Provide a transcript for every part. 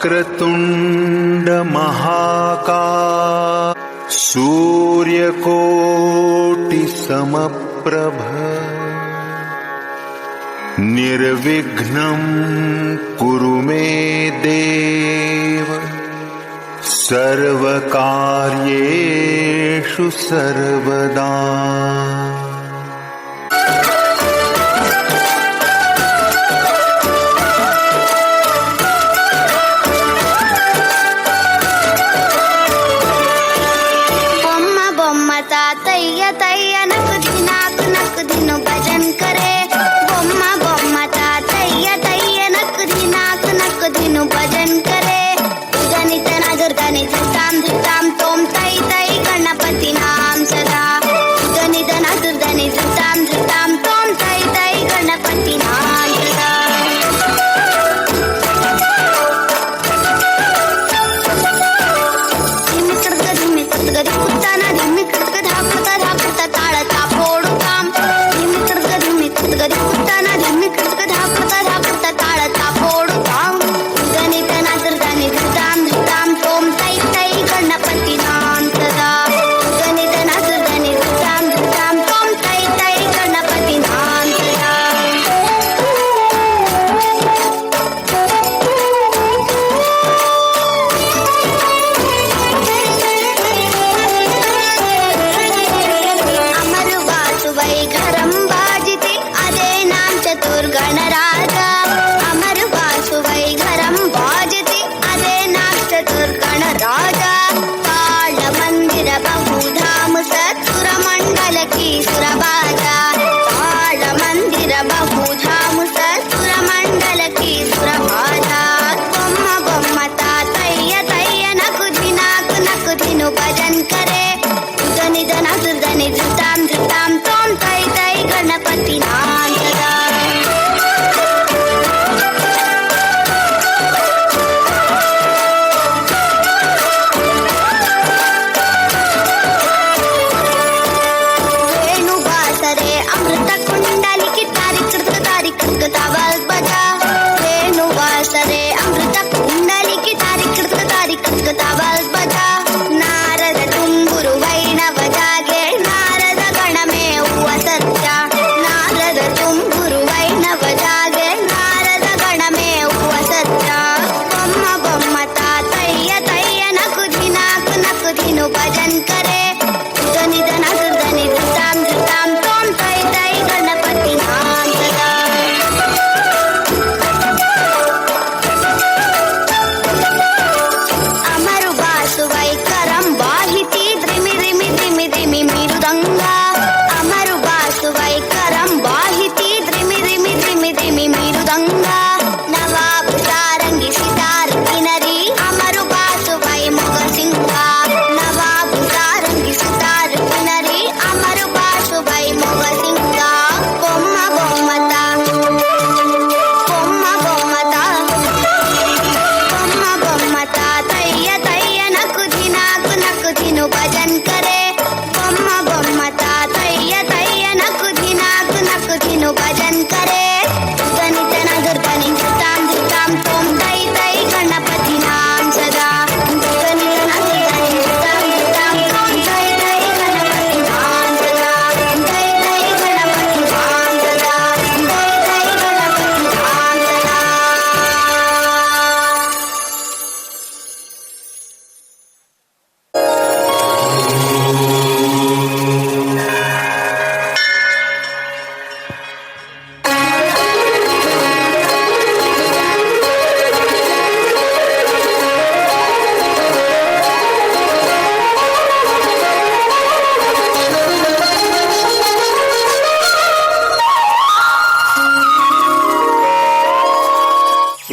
वक्रतुंड महाकाय सूर्यकोटि समप्रभ निर्विघ्नं कुरु मे देव सर्वकार्येषु सर्वदा।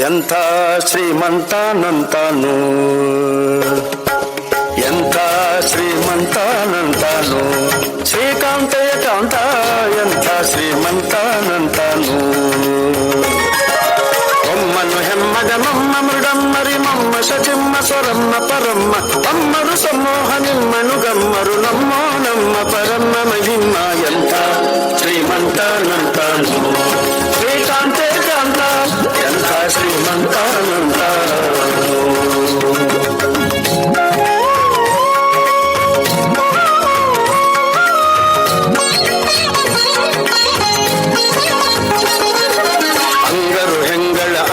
ಎಂಥ ಶ್ರೀಮಂತ ನಂತಾನು ಪರಮ್ಮ ಅಮ್ಮರು ಸಮೂಹ ನಿಮ್ಮನು ಗಮ್ಮರು ನಮ್ಮೋ ನಮ್ಮ ಪರಮ್ಮ ಮಹಿಮ್ಮ ಎಂಥ ಶ್ರೀಮಂತನಂತಾನು ಶ್ರೀಕಾಂತೆ ಕಾಂತ ಎಂಥ ಶ್ರೀಮಂತನಂತಾನು.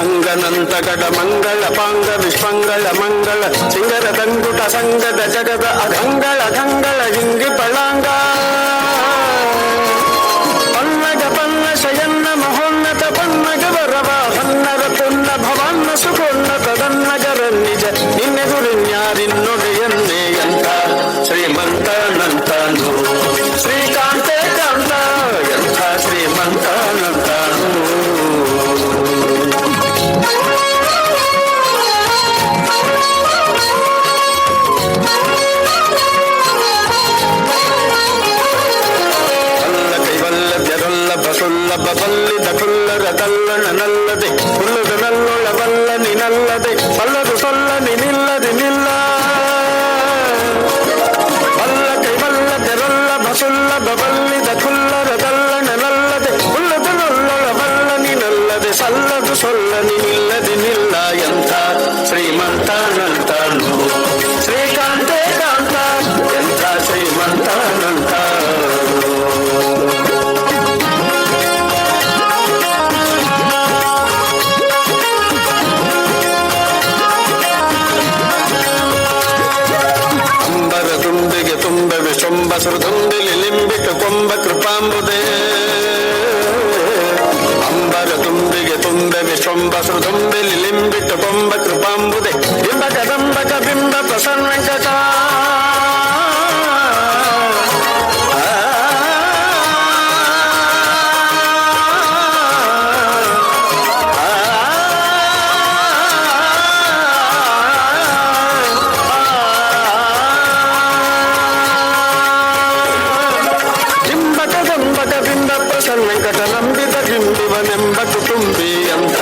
ಅಂಗನಂತಗಡ ಮಂಗಳ ಪಾಂಗ ವಿಶ್ವಂಗಳ ಮಂಗಳ ಸಿಂಗರ ದಂಗುಟ ಸಂಗದ ಜಗದ ಅಧಂಗಳ ಧಂಗಳ ಹಿಂಗಿ ಪಳಾಂಗ ಪನ್ನಗ ಪನ್ನ ಶಯನ್ನ ಮಹೋನ್ನತ ಪನ್ನಗ ವರವ ಹನ್ನರ ಪುನ್ನ ಭವನ್ನ ಸುಖೋನ್ನತ ದನ್ನಗರ ನಿಜ ನಿನ್ನೆದುರಿನ್ಯಾರಿನ್ನೊಡೆಯನ್ನೇ ಎಂಥ ಶ್ರೀಮಂತನಂತಾನು ಶ್ರೀಕಾಂತೆ ಕಾಂತ ಎಂಥ ಶ್ರೀಮಂತನಂತಾನು. ಸುಲ್ಲಭ ಬಲ್ಲಿದ ಕುಲ್ಲರ ಕಲ್ಲಣ ನಲ್ಲದೆ ಹುಲ್ಲದ ನಲ್ಲೊಳ ಬಲ್ಲ ನಿನಲ್ಲದೆ ಬಲ್ಲದು ಸೊಲ್ಲ ನಿಲ್ಲದೆ ನಿಲ್ಲ ಬಲ್ಲ ಕೈ ಬಲ್ಲ ತೆರಲ್ಲಭ ಸುಲ್ಲಭ ಬಲ್ಲಿದ ಕುಲ್ಲರ ಕಲ್ಲಣ ನಲ್ಲದೆ ಹುಲ್ಲದ ನಲ್ಲೊಳ ಬಲ್ಲ ನಿನಲ್ಲದೆ ಸಲ್ಲದು ಸೊಲ್ಲ ನಿಲ್ಲದೆ ನಿಲ್ಲ ಎಂಥ ಶ್ರೀಮಂತನಂತಾನು ಶ್ರೀಕಾಂತೆ ಕಾಂತ ಎಂಥ ಶ್ರೀಮಂತನಂತಾನು. ಶೃದಂಬಿಲಿ ಲಿಂಬಿತ ಕೊಂಬ ಕೃಪಾಂಬುದೇ ಅಂಬರ ತುಂಬಿಗೆ ತುಂಬ ವಿಶ್ವಂಬ ಶೃದಂಬಿಲಿ ಲಿಂಬಿತ ಕೊಂಬ ಕೃಪಾಂಬುದೆ ಬಿಂಬ ಕದಂಬಕ ಬಿಂಬ ಪ್ರಸನ್ನ ವೆಂಕಟ ವೆಂಕಟ ನಂಬಿದ ಬಿಂಬಿವನೆಂಬ ಕುಟುಂಬಿ ಎಂಥ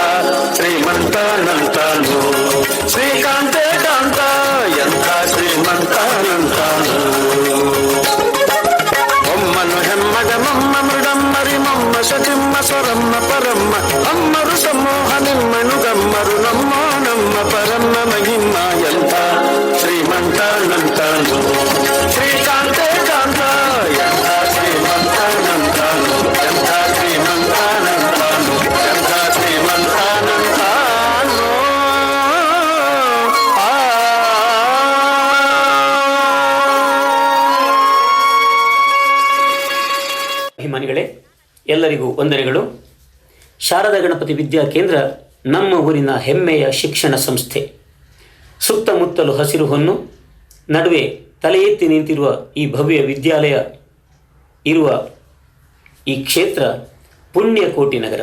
ಶ್ರೀಮಂತನಂತಾನು ಶ್ರೀಕಾಂತೆ ಕಾಂತ ಎಂಥ ಶ್ರೀಮಂತನಂತಾನು. ಒಮ್ಮನು ಹೆಮ್ಮಗ ಮಮ್ಮ ಮೃಡಮ್ಮರಿ ಮಮ್ಮ ಸಚಿಮ್ಮ ಸ್ವರಮ್ಮ ಪರಮ್ಮ ಅಮ್ಮರು ಸಮೂಹ ನಿಮ್ಮನು ಗಮ್ಮರು ನಮ್ಮೋ ನಮ್ಮ ಪರಮ್ಮ ಮಹಿಮ್ಮ ಎಂಥ ಶ್ರೀಮಂತನಂತಾನು ಶ್ರೀಕಾಂತೆ ಕಾಂತ ಎಂಥ ಶ್ರೀಮಂತನಂತಾನು ಎಂಥ ಶ್ರೀಮಂತನಂತಾನು ಎಂಥ ಶ್ರೀಮಂತನಂತಾನು. ಅಭಿಮಾನಿಗಳೇ, ಎಲ್ಲರಿಗೂ ವಂದನೆಗಳು. ಶಾರದಾ ಗಣಪತಿ ವಿದ್ಯಾ ಕೇಂದ್ರ ನಮ್ಮ ಊರಿನ ಹೆಮ್ಮೆಯ ಶಿಕ್ಷಣ ಸಂಸ್ಥೆ. ಸುತ್ತಮುತ್ತಲು ಹಸಿರು ಹೊನ್ನು, ನಡುವೆ ತಲೆ ಎತ್ತಿ ನಿಂತಿರುವ ಈ ಭವ್ಯ ವಿದ್ಯಾಲಯ ಇರುವ ಈ ಕ್ಷೇತ್ರ ಪುಣ್ಯಕೋಟಿ ನಗರ.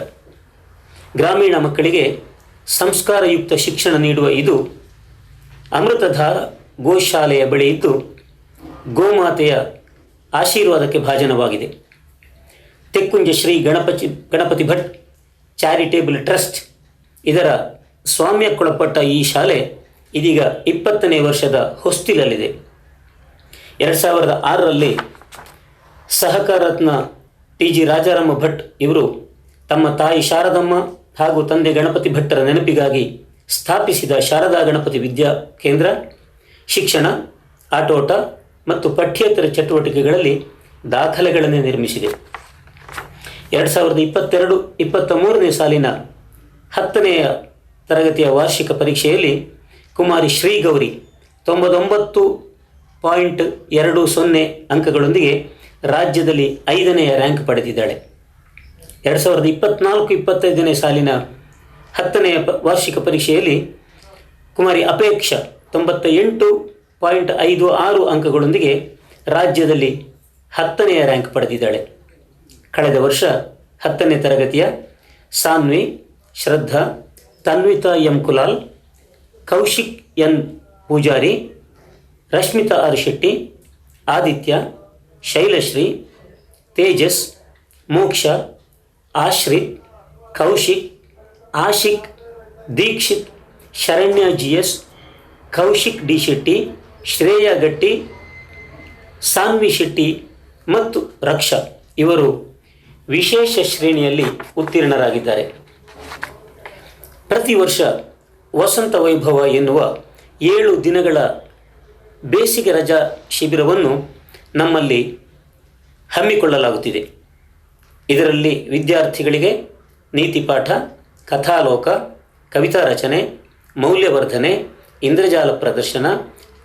ಗ್ರಾಮೀಣ ಮಕ್ಕಳಿಗೆ ಸಂಸ್ಕಾರಯುಕ್ತ ಶಿಕ್ಷಣ ನೀಡುವ ಇದು ಅಮೃತಧಾರ ಗೋಶಾಲೆಯ ಬಳಿ ಇದ್ದು ಗೋಮಾತೆಯ ಆಶೀರ್ವಾದಕ್ಕೆ ಭಾಜನವಾಗಿದೆ. ತೆಕ್ಕುಂಜ ಶ್ರೀ ಗಣಪತಿ ಭಟ್ ಚಾರಿಟೇಬಲ್ ಟ್ರಸ್ಟ್ ಇದರ ಸ್ವಾಮ್ಯಕ್ಕೊಳಪಟ್ಟ ಈ ಶಾಲೆ ಇದೀಗ 20ನೇ ವರ್ಷದ ಹೊಸ್ತಿಲಲ್ಲಿದೆ. 2006ರಲ್ಲಿ ಸಹಕಾರತ್ನ TG ರಾಜಾರಾಮ ಭಟ್ ಇವರು ತಮ್ಮ ತಾಯಿ ಶಾರದಮ್ಮ ಹಾಗೂ ತಂದೆ ಗಣಪತಿ ಭಟ್ಟರ ನೆನಪಿಗಾಗಿ ಸ್ಥಾಪಿಸಿದ ಶಾರದಾ ಗಣಪತಿ ವಿದ್ಯಾ ಕೇಂದ್ರ ಶಿಕ್ಷಣ, ಆಟೋಟ ಮತ್ತು ಪಠ್ಯೇತರ ಚಟುವಟಿಕೆಗಳಲ್ಲಿ ದಾಖಲೆಗಳನ್ನೇ ನಿರ್ಮಿಸಿದೆ. 2022-23ನೇ ಸಾಲಿನ 10ನೆಯ ತರಗತಿಯ ವಾರ್ಷಿಕ ಪರೀಕ್ಷೆಯಲ್ಲಿ ಕುಮಾರಿ ಶ್ರೀಗೌರಿ 99.20 ಅಂಕಗಳೊಂದಿಗೆ ರಾಜ್ಯದಲ್ಲಿ 5ನೇ ರ್ಯಾಂಕ್ ಪಡೆದಿದ್ದಾಳೆ. 2024-25ನೇ ಸಾಲಿನ 10ನೆಯ ವಾರ್ಷಿಕ ಪರೀಕ್ಷೆಯಲ್ಲಿ ಕುಮಾರಿ ಅಪೇಕ್ಷ 98.56 ಅಂಕಗಳೊಂದಿಗೆ ರಾಜ್ಯದಲ್ಲಿ 10ನೇ ರ್ಯಾಂಕ್ ಪಡೆದಿದ್ದಾಳೆ. ಕಳೆದ ವರ್ಷ 10ನೇ ತರಗತಿಯ Sanvi, Shraddha, Tanvitha M Kulal, Kaushik N Poojari, Rashmitha R Shetty, Aditya, Shailashree, Tejas, Moksha, Ashrith, Kaushik, Ashik, Dixith, Sharanya GS, Kaushik D Shetty, Shreya Gatti, Sanvi Shetty ಮತ್ತು ರಕ್ಷಾ ಇವರು ವಿಶೇಷ ಶ್ರೇಣಿಯಲ್ಲಿ ಉತ್ತೀರ್ಣರಾಗಿದ್ದಾರೆ. ಪ್ರತಿ ವರ್ಷ ವಸಂತ ವೈಭವ ಎನ್ನುವ 7 ದಿನಗಳ ಬೇಸಿಗೆ ರಜಾ ಶಿಬಿರವನ್ನು ನಮ್ಮಲ್ಲಿ ಹಮ್ಮಿಕೊಳ್ಳಲಾಗುತ್ತಿದೆ. ಇದರಲ್ಲಿ ವಿದ್ಯಾರ್ಥಿಗಳಿಗೆ ನೀತಿಪಾಠ, ಕಥಾಲೋಕ, ಕವಿತಾ ರಚನೆ, ಮೌಲ್ಯವರ್ಧನೆ, ಇಂದ್ರಜಾಲ ಪ್ರದರ್ಶನ,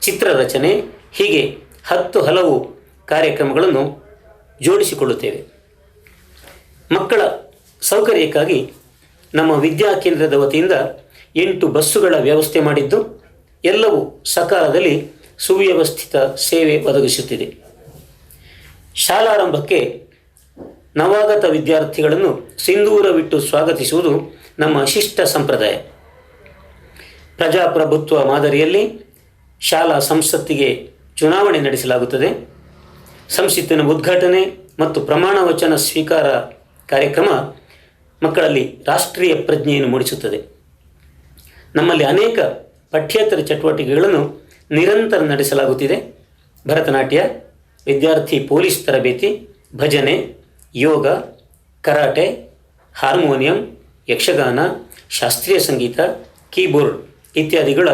ಚಿತ್ರರಚನೆ ಹೀಗೆ 10 ಹಲವು ಕಾರ್ಯಕ್ರಮಗಳನ್ನು ಜೋಡಿಸಿಕೊಳ್ಳುತ್ತೇವೆ. ಮಕ್ಕಳ ಸೌಕರ್ಯಕ್ಕಾಗಿ ನಮ್ಮ ವಿದ್ಯಾಕೇಂದ್ರದ ವತಿಯಿಂದ 8 ಬಸ್ಸುಗಳ ವ್ಯವಸ್ಥೆ ಮಾಡಿದ್ದು ಎಲ್ಲವೂ ಸಕಾಲದಲ್ಲಿ ಸುವ್ಯವಸ್ಥಿತ ಸೇವೆ ಒದಗಿಸುತ್ತಿದೆ. ಶಾಲಾರಂಭಕ್ಕೆ ನವಾಗತ ವಿದ್ಯಾರ್ಥಿಗಳನ್ನು ಸಿಂಧೂರವಿಟ್ಟು ಸ್ವಾಗತಿಸುವುದು ನಮ್ಮ ಶಿಷ್ಟ ಸಂಪ್ರದಾಯ. ಪ್ರಜಾಪ್ರಭುತ್ವ ಮಾದರಿಯಲ್ಲಿ ಶಾಲಾ ಸಂಸತ್ತಿಗೆ ಚುನಾವಣೆ ನಡೆಸಲಾಗುತ್ತದೆ. ಸಂಸತ್ತಿನ ಉದ್ಘಾಟನೆ ಮತ್ತು ಪ್ರಮಾಣ ವಚನ ಸ್ವೀಕಾರ ಕಾರ್ಯಕ್ರಮ ಮಕ್ಕಳಲ್ಲಿ ರಾಷ್ಟ್ರೀಯ ಪ್ರಜ್ಞೆಯನ್ನು ಮೂಡಿಸುತ್ತದೆ. ನಮ್ಮಲ್ಲಿ ಅನೇಕ ಪಠ್ಯೇತರ ಚಟುವಟಿಕೆಗಳನ್ನು ನಿರಂತರ ನಡೆಸಲಾಗುತ್ತಿದೆ. ಭರತನಾಟ್ಯ, ವಿದ್ಯಾರ್ಥಿ ಪೊಲೀಸ್ ತರಬೇತಿ, ಭಜನೆ, ಯೋಗ, ಕರಾಟೆ, ಹಾರ್ಮೋನಿಯಂ, ಯಕ್ಷಗಾನ, ಶಾಸ್ತ್ರೀಯ ಸಂಗೀತ, ಕೀಬೋರ್ಡ್ ಇತ್ಯಾದಿಗಳ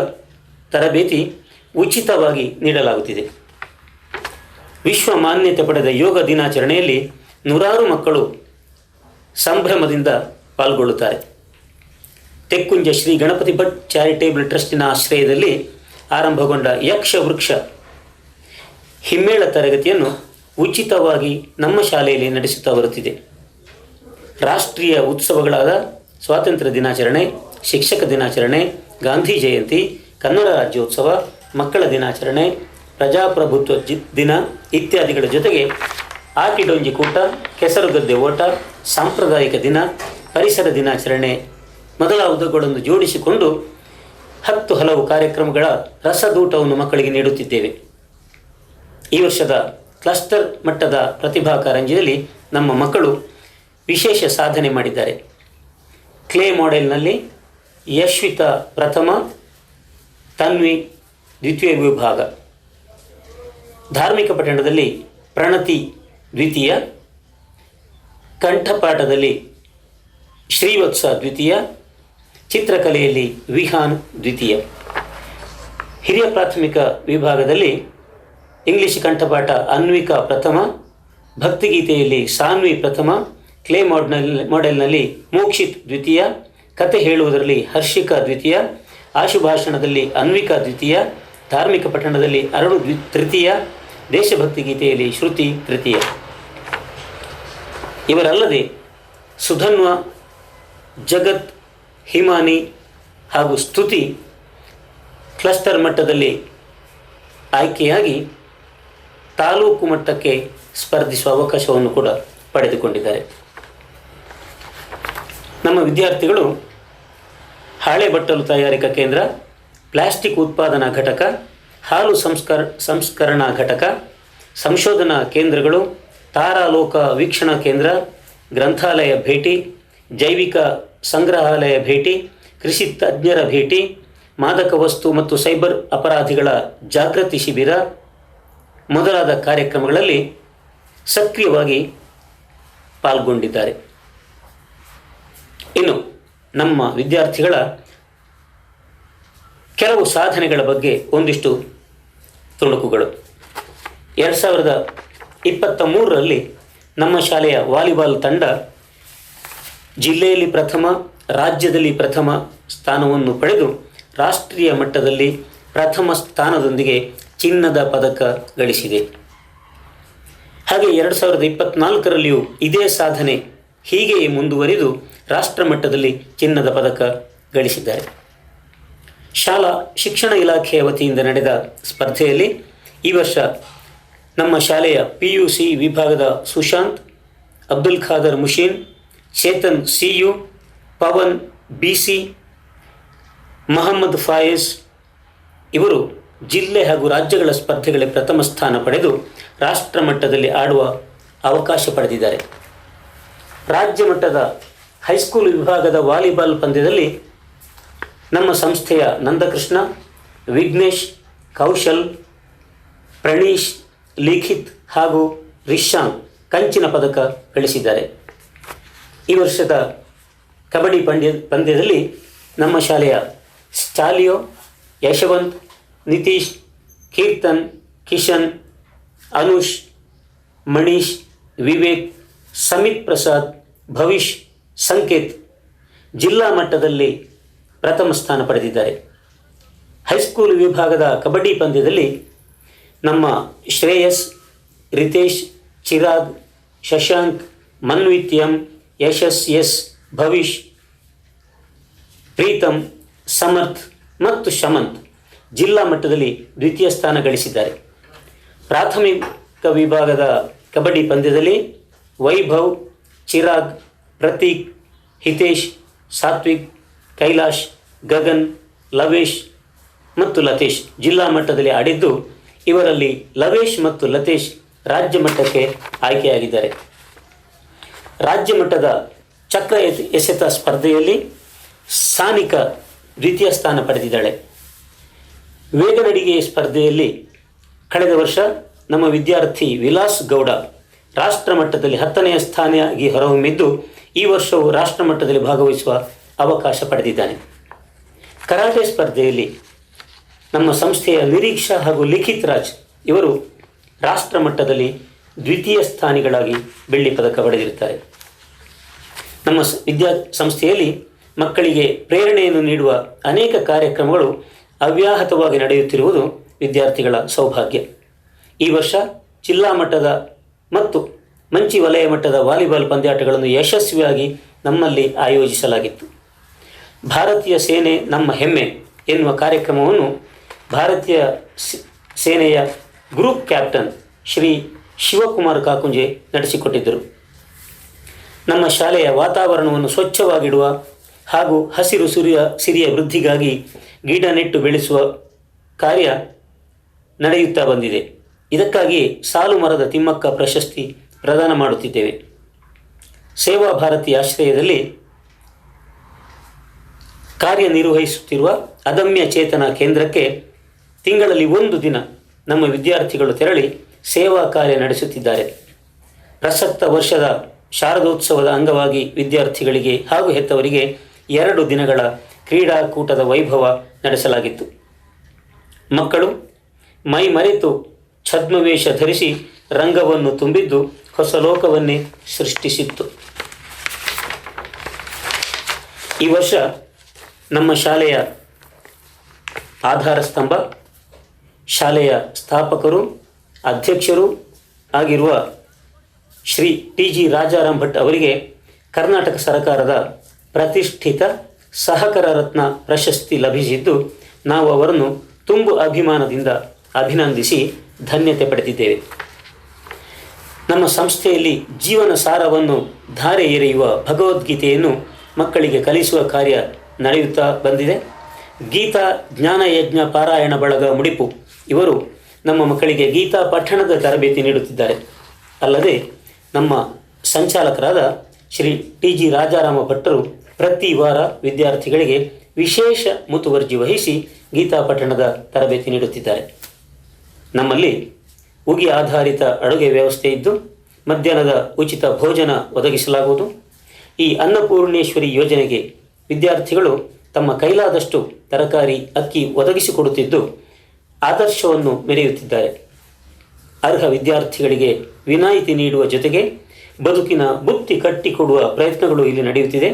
ತರಬೇತಿ ಉಚಿತವಾಗಿ ನೀಡಲಾಗುತ್ತಿದೆ. ವಿಶ್ವ ಮಾನ್ಯತೆ ಪಡೆದ ಯೋಗ ದಿನಾಚರಣೆಯಲ್ಲಿ ನೂರಾರು ಮಕ್ಕಳು ಸಂಭ್ರಮದಿಂದ ಪಾಲ್ಗೊಳ್ಳುತ್ತಾರೆ. ತೆಕ್ಕುಂಜ ಶ್ರೀ ಗಣಪತಿ ಭಟ್ ಚಾರಿಟೇಬಲ್ ಟ್ರಸ್ಟಿನ ಆಶ್ರಯದಲ್ಲಿ ಆರಂಭಗೊಂಡ ಯಕ್ಷ ವೃಕ್ಷ ಹಿಮ್ಮೇಳ ತರಗತಿಯನ್ನು ಉಚಿತವಾಗಿ ನಮ್ಮ ಶಾಲೆಯಲ್ಲಿ ನಡೆಸುತ್ತಾ ಬರುತ್ತಿದೆ. ರಾಷ್ಟ್ರೀಯ ಉತ್ಸವಗಳಾದ ಸ್ವಾತಂತ್ರ್ಯ ದಿನಾಚರಣೆ, ಶಿಕ್ಷಕ ದಿನಾಚರಣೆ, ಗಾಂಧಿ ಜಯಂತಿ, ಕನ್ನಡ ರಾಜ್ಯೋತ್ಸವ, ಮಕ್ಕಳ ದಿನಾಚರಣೆ, ಪ್ರಜಾಪ್ರಭುತ್ವ ದಿನ ಇತ್ಯಾದಿಗಳ ಜೊತೆಗೆ ಆಟಿಡೊಂಜಿ ಕೂಟ, ಕೆಸರುಗದ್ದೆ ಓಟ, ಸಾಂಪ್ರದಾಯಿಕ ದಿನ, ಪರಿಸರ ದಿನಾಚರಣೆ ಮೊದಲಾದವುಗಳನ್ನು ಜೋಡಿಸಿಕೊಂಡು 10 ಹಲವು ಕಾರ್ಯಕ್ರಮಗಳ ರಸದೂಟವನ್ನು ಮಕ್ಕಳಿಗೆ ನೀಡುತ್ತಿದ್ದೇವೆ. ಈ ವರ್ಷದ ಕ್ಲಸ್ಟರ್ ಮಟ್ಟದ ಪ್ರತಿಭಾ ಕಾರಂಜಿಯಲ್ಲಿ ನಮ್ಮ ಮಕ್ಕಳು ವಿಶೇಷ ಸಾಧನೆ ಮಾಡಿದ್ದಾರೆ. ಕ್ಲೇ ಮಾಡೆಲ್ನಲ್ಲಿ ಯಶ್ವಿತಾ ಪ್ರಥಮ, ತನ್ವಿ ದ್ವಿತೀಯ ವಿಭಾಗ, ಧಾರ್ಮಿಕ ಪಠಣದಲ್ಲಿ ಪ್ರಣತಿ ದ್ವಿತೀಯ, ಕಂಠಪಾಠದಲ್ಲಿ ಶ್ರೀವತ್ಸ ದ್ವಿತೀಯ, ಚಿತ್ರಕಲೆಯಲ್ಲಿ ವಿಹಾನ್ ದ್ವಿತೀಯ. ಹಿರಿಯ ಪ್ರಾಥಮಿಕ ವಿಭಾಗದಲ್ಲಿ ಇಂಗ್ಲಿಷ್ ಕಂಠಪಾಠ ಅನ್ವಿಕಾ ಪ್ರಥಮ, ಭಕ್ತಿಗೀತೆಯಲ್ಲಿ ಸಾನ್ವಿ ಪ್ರಥಮ, ಕ್ಲೇ ಮಾಡೆಲ್ನಲ್ಲಿ ಮೋಕ್ಷಿತ್ ದ್ವಿತೀಯ, ಕತೆ ಹೇಳುವುದರಲ್ಲಿ ಹರ್ಷಿಕಾ ದ್ವಿತೀಯ, ಆಶುಭಾಷಣದಲ್ಲಿ ಅನ್ವಿಕಾ ದ್ವಿತೀಯ, ಧಾರ್ಮಿಕ ಪಠಣದಲ್ಲಿ ಅರುಣ್ ತೃತೀಯ, ದೇಶಭಕ್ತಿ ಗೀತೆಯಲ್ಲಿ ಶ್ರುತಿ ತೃತೀಯ. ಇವರಲ್ಲದೆ ಸುಧನ್ವ, ಜಗತ್, ಹಿಮಾನಿ ಹಾಗೂ ಸ್ತುತಿ ಕ್ಲಸ್ಟರ್ ಮಟ್ಟದಲ್ಲಿ ಆಯ್ಕೆಯಾಗಿ ತಾಲೂಕು ಮಟ್ಟಕ್ಕೆ ಸ್ಪರ್ಧಿಸುವ ಅವಕಾಶವನ್ನು ಕೂಡ ಪಡೆದುಕೊಂಡಿದ್ದಾರೆ. ನಮ್ಮ ವಿದ್ಯಾರ್ಥಿಗಳು ಹಾಳೆ ಬಟ್ಟಲು ತಯಾರಿಕಾ ಕೇಂದ್ರ, ಪ್ಲಾಸ್ಟಿಕ್ ಉತ್ಪಾದನಾ ಘಟಕ, ಹಾಲು ಸಂಸ್ಕರಣಾ ಘಟಕ, ಸಂಶೋಧನಾ ಕೇಂದ್ರಗಳು, ತಾರಾಲೋಕ ವೀಕ್ಷಣಾ ಕೇಂದ್ರ, ಗ್ರಂಥಾಲಯ ಭೇಟಿ, ಜೈವಿಕ ಸಂಗ್ರಹಾಲಯ ಭೇಟಿ, ಕೃಷಿ ತಜ್ಞರ ಭೇಟಿ, ಮಾದಕ ವಸ್ತು ಮತ್ತು ಸೈಬರ್ ಅಪರಾಧಿಗಳ ಜಾಗೃತಿ ಶಿಬಿರ ಮೊದಲಾದ ಕಾರ್ಯಕ್ರಮಗಳಲ್ಲಿ ಸಕ್ರಿಯವಾಗಿ ಪಾಲ್ಗೊಂಡಿದ್ದಾರೆ. ಇನ್ನು ನಮ್ಮ ವಿದ್ಯಾರ್ಥಿಗಳ ಕೆಲವು ಸಾಧನೆಗಳ ಬಗ್ಗೆ ಒಂದಿಷ್ಟು ತುಣುಕುಗಳು. 2023ರಲ್ಲಿ ನಮ್ಮ ಶಾಲೆಯ ವಾಲಿಬಾಲ್ ತಂಡ ಜಿಲ್ಲೆಯಲ್ಲಿ ಪ್ರಥಮ, ರಾಜ್ಯದಲ್ಲಿ ಪ್ರಥಮ ಸ್ಥಾನವನ್ನು ಪಡೆದು ರಾಷ್ಟ್ರೀಯ ಮಟ್ಟದಲ್ಲಿ ಪ್ರಥಮ ಸ್ಥಾನದೊಂದಿಗೆ ಚಿನ್ನದ ಪದಕ ಗಳಿಸಿದೆ. ಹಾಗೆ 2024ರಲ್ಲಿಯೂ ಇದೇ ಸಾಧನೆ ಹೀಗೆಯೇ ಮುಂದುವರಿದು ರಾಷ್ಟ್ರ ಮಟ್ಟದಲ್ಲಿ ಚಿನ್ನದ ಪದಕ ಗಳಿಸಿದ್ದಾರೆ. ಶಾಲಾ ಶಿಕ್ಷಣ ಇಲಾಖೆಯ ವತಿಯಿಂದ ನಡೆದ ಸ್ಪರ್ಧೆಯಲ್ಲಿ ಈ ವರ್ಷ ನಮ್ಮ ಶಾಲೆಯ PUC ವಿಭಾಗದ ಸುಶಾಂತ್, ಅಬ್ದುಲ್ ಖಾದರ್ ಮುಷೀನ್, ಚೇತನ್ CU, ಪವನ್ BC, ಮಹಮ್ಮದ್ ಫಾಯೇಜ್ ಇವರು ಜಿಲ್ಲೆ ಹಾಗೂ ರಾಜ್ಯಗಳ ಸ್ಪರ್ಧೆಗಳಲ್ಲಿ ಪ್ರಥಮ ಸ್ಥಾನ ಪಡೆದು ರಾಷ್ಟ್ರ ಮಟ್ಟದಲ್ಲಿ ಆಡುವ ಅವಕಾಶ ಪಡೆದಿದ್ದಾರೆ. ರಾಜ್ಯ ಮಟ್ಟದ ಹೈಸ್ಕೂಲ್ ವಿಭಾಗದ ವಾಲಿಬಾಲ್ ಪಂದ್ಯದಲ್ಲಿ ನಮ್ಮ ಸಂಸ್ಥೆಯ ನಂದಕೃಷ್ಣ, ವಿಘ್ನೇಶ್, ಕೌಶಲ್, ಪ್ರಣೀಶ್, ಲಿಖಿತ್ ಹಾಗೂ ರಿಶಾಂಕ್ ಕಂಚಿನ ಪದಕ ಗಳಿಸಿದ್ದಾರೆ. ಈ ವರ್ಷದ ಕಬಡ್ಡಿ ಪಂದ್ಯದಲ್ಲಿ ನಮ್ಮ ಶಾಲೆಯ ಸ್ಟಾಲಿಯೋ, ಯಶವಂತ್, ನಿತೀಶ್, ಕೀರ್ತನ್, ಕಿಶನ್, ಅನುಷ್, ಮಣೀಶ್, ವಿವೇಕ್, ಸಮಿತ್ ಪ್ರಸಾದ್, ಭವಿಷ್, ಸಂಕೇತ್ ಜಿಲ್ಲಾ ಮಟ್ಟದಲ್ಲಿ ಪ್ರಥಮ ಸ್ಥಾನ ಪಡೆದಿದ್ದಾರೆ. ಹೈಸ್ಕೂಲ್ ವಿಭಾಗದ ಕಬಡ್ಡಿ ಪಂದ್ಯದಲ್ಲಿ ನಮ್ಮ ಶ್ರೇಯಸ್, ರಿತೇಶ್, ಚಿರಾಗ್, ಶಶಾಂಕ್, ಮನ್ವಿತ್ ಎಂ, ಯಶಸ್ ಎಸ್, ಭವಿಷ್, ಪ್ರೀತಮ್, ಸಮರ್ಥ್ ಮತ್ತು ಶಮಂತ್ ಜಿಲ್ಲಾ ಮಟ್ಟದಲ್ಲಿ ದ್ವಿತೀಯ ಸ್ಥಾನ ಗಳಿಸಿದ್ದಾರೆ. ಪ್ರಾಥಮಿಕ ವಿಭಾಗದ ಕಬಡ್ಡಿ ಪಂದ್ಯದಲ್ಲಿ ವೈಭವ್, ಚಿರಾಗ್, ಪ್ರತೀಕ್, ಹಿತೇಶ್, ಸಾತ್ವಿಕ್, ಕೈಲಾಶ್, ಗಗನ್, ಲವೇಶ್ ಮತ್ತು ಲತೇಶ್ ಜಿಲ್ಲಾ ಮಟ್ಟದಲ್ಲಿ ಆಡಿದ್ದು, ಇವರಲ್ಲಿ ಲವೇಶ್ ಮತ್ತು ಲತೇಶ್ ರಾಜ್ಯ ಮಟ್ಟಕ್ಕೆ ಆಯ್ಕೆಯಾಗಿದ್ದಾರೆ. ರಾಜ್ಯ ಮಟ್ಟದ ಚಕ್ರ ಎಸೆತ ಸ್ಪರ್ಧೆಯಲ್ಲಿ ಸಾನಿಕಾ ದ್ವಿತೀಯ ಸ್ಥಾನ ಪಡೆದಿದ್ದಾಳೆ. ವೇಗ ನಡಿಗೆ ಸ್ಪರ್ಧೆಯಲ್ಲಿ ಕಳೆದ ವರ್ಷ ನಮ್ಮ ವಿದ್ಯಾರ್ಥಿ ವಿಲಾಸ್ ಗೌಡ ರಾಷ್ಟ್ರ ಮಟ್ಟದಲ್ಲಿ 10ನೇ ಸ್ಥಾನಿಯಾಗಿ ಹೊರಹೊಮ್ಮಿದ್ದು, ಈ ವರ್ಷವೂ ರಾಷ್ಟ್ರ ಮಟ್ಟದಲ್ಲಿ ಭಾಗವಹಿಸುವ ಅವಕಾಶ ಪಡೆದಿದ್ದಾನೆ. ಕರಾಟೆ ಸ್ಪರ್ಧೆಯಲ್ಲಿ ನಮ್ಮ ಸಂಸ್ಥೆಯ ನಿರೀಕ್ಷಾ ಹಾಗೂ ಲಿಖಿತ್ ರಾಜ್ ಇವರು ರಾಷ್ಟ್ರ ಮಟ್ಟದಲ್ಲಿ ದ್ವಿತೀಯ ಸ್ಥಾನಿಗಳಾಗಿ ಬೆಳ್ಳಿ ಪದಕ ಪಡೆದಿರುತ್ತಾರೆ. ನಮ್ಮ ಸಂಸ್ಥೆಯಲ್ಲಿ ಮಕ್ಕಳಿಗೆ ಪ್ರೇರಣೆಯನ್ನು ನೀಡುವ ಅನೇಕ ಕಾರ್ಯಕ್ರಮಗಳು ಅವ್ಯಾಹತವಾಗಿ ನಡೆಯುತ್ತಿರುವುದು ವಿದ್ಯಾರ್ಥಿಗಳ ಸೌಭಾಗ್ಯ. ಈ ವರ್ಷ ಜಿಲ್ಲಾ ಮಟ್ಟದ ಮತ್ತು ಮಂಚಿ ವಲಯ ಮಟ್ಟದ ವಾಲಿಬಾಲ್ ಪಂದ್ಯಾಟಗಳನ್ನು ಯಶಸ್ವಿಯಾಗಿ ನಮ್ಮಲ್ಲಿ ಆಯೋಜಿಸಲಾಗಿತ್ತು. ಭಾರತೀಯ ಸೇನೆ ನಮ್ಮ ಹೆಮ್ಮೆ ಎನ್ನುವ ಕಾರ್ಯಕ್ರಮವನ್ನು ಭಾರತೀಯ ಸೇನೆಯ ಗ್ರೂಪ್ ಕ್ಯಾಪ್ಟನ್ ಶ್ರೀ ಶಿವಕುಮಾರ್ ಕಾಕುಂಜೆ ನಡೆಸಿಕೊಟ್ಟಿದ್ದರು. ನಮ್ಮ ಶಾಲೆಯ ವಾತಾವರಣವನ್ನು ಸ್ವಚ್ಛವಾಗಿಡುವ ಹಾಗೂ ಹಸಿರು ಸಿರಿಯ ವೃದ್ಧಿಗಾಗಿ ಗಿಡ ನೆಟ್ಟು ಬೆಳೆಸುವ ಕಾರ್ಯ ನಡೆಯುತ್ತಾ ಬಂದಿದೆ. ಇದಕ್ಕಾಗಿ ಸಾಲು ಮರದ ತಿಮ್ಮಕ್ಕ ಪ್ರಶಸ್ತಿ ಪ್ರದಾನ ಮಾಡುತ್ತಿದ್ದೇವೆ. ಸೇವಾ ಭಾರತಿ ಆಶ್ರಯದಲ್ಲಿ ಕಾರ್ಯನಿರ್ವಹಿಸುತ್ತಿರುವ ಅದಮ್ಯ ಚೇತನ ಕೇಂದ್ರಕ್ಕೆ ತಿಂಗಳಲ್ಲಿ 1 ದಿನ ನಮ್ಮ ವಿದ್ಯಾರ್ಥಿಗಳು ತೆರಳಿ ಸೇವಾ ಕಾರ್ಯ ನಡೆಸುತ್ತಿದ್ದಾರೆ. ಪ್ರಸಕ್ತ ವರ್ಷದ ಶಾರದೋತ್ಸವದ ಅಂಗವಾಗಿ ವಿದ್ಯಾರ್ಥಿಗಳಿಗೆ ಹಾಗೂ ಹೆತ್ತವರಿಗೆ 2 ದಿನಗಳ ಕ್ರೀಡಾಕೂಟದ ವೈಭವ ನಡೆಸಲಾಗಿತ್ತು. ಮಕ್ಕಳು ಮೈ ಮರೆತು ಛದ್ಮವೇಷ ಧರಿಸಿ ರಂಗವನ್ನು ತುಂಬಿದ್ದು ಹೊಸ ಲೋಕವನ್ನೇ ಸೃಷ್ಟಿಸಿತ್ತು. ಈ ವರ್ಷ ನಮ್ಮ ಶಾಲೆಯ ಆಧಾರ ಸ್ತಂಭ, ಶಾಲೆಯ ಸ್ಥಾಪಕರು, ಅಧ್ಯಕ್ಷರು ಆಗಿರುವ ಶ್ರೀ TG ರಾಜಾರಾಮ್ ಭಟ್ ಅವರಿಗೆ ಕರ್ನಾಟಕ ಸರ್ಕಾರದ ಪ್ರತಿಷ್ಠಿತ ಸಹಕಾರ ರತ್ನ ಪ್ರಶಸ್ತಿ ಲಭಿಸಿದ್ದು, ನಾವು ಅವರನ್ನು ತುಂಬು ಅಭಿಮಾನದಿಂದ ಅಭಿನಂದಿಸಿ ಧನ್ಯತೆ ಪಡೆದಿದ್ದೇವೆ. ನಮ್ಮ ಸಂಸ್ಥೆಯಲ್ಲಿ ಜೀವನ ಸಾರವನ್ನು ಧಾರೆ ಎರೆಯುವ ಭಗವದ್ಗೀತೆಯನ್ನು ಮಕ್ಕಳಿಗೆ ಕಲಿಸುವ ಕಾರ್ಯ ನಡೆಯುತ್ತಾ ಬಂದಿದೆ. ಗೀತಾ ಜ್ಞಾನ ಯಜ್ಞ ಪಾರಾಯಣ ಬಳಗ ಮುಡಿಪು ಇವರು ನಮ್ಮ ಮಕ್ಕಳಿಗೆ ಗೀತಾ ಪಠಣದ ತರಬೇತಿ ನೀಡುತ್ತಿದ್ದಾರೆ. ಅಲ್ಲದೆ ನಮ್ಮ ಸಂಚಾಲಕರಾದ ಶ್ರೀ TG ರಾಜಾರಾಮ ಭಟ್ಟರು ಪ್ರತಿ ವಾರ ವಿದ್ಯಾರ್ಥಿಗಳಿಗೆ ವಿಶೇಷ ಮುತುವರ್ಜಿ ವಹಿಸಿ ಗೀತಾ ಪಠಣದ ತರಬೇತಿ ನೀಡುತ್ತಿದ್ದಾರೆ. ನಮ್ಮಲ್ಲಿ ಉಗಿ ಆಧಾರಿತ ಅಡುಗೆ ವ್ಯವಸ್ಥೆ ಇದ್ದು ಮಧ್ಯಾಹ್ನದ ಉಚಿತ ಭೋಜನ ಒದಗಿಸಲಾಗುವುದು. ಈ ಅನ್ನಪೂರ್ಣೇಶ್ವರಿ ಯೋಜನೆಗೆ ವಿದ್ಯಾರ್ಥಿಗಳು ತಮ್ಮ ಕೈಲಾದಷ್ಟು ತರಕಾರಿ, ಅಕ್ಕಿ ಒದಗಿಸಿಕೊಡುತ್ತಿದ್ದು ಆದರ್ಶವನ್ನು ಮೆರೆಯುತ್ತಿದ್ದಾರೆ. ಅರ್ಹ ವಿದ್ಯಾರ್ಥಿಗಳಿಗೆ ವಿನಾಯಿತಿ ನೀಡುವ ಜೊತೆಗೆ ಬದುಕಿನ ಬುತ್ತಿ ಕಟ್ಟಿಕೊಡುವ ಪ್ರಯತ್ನಗಳು ಇಲ್ಲಿ ನಡೆಯುತ್ತಿದೆ.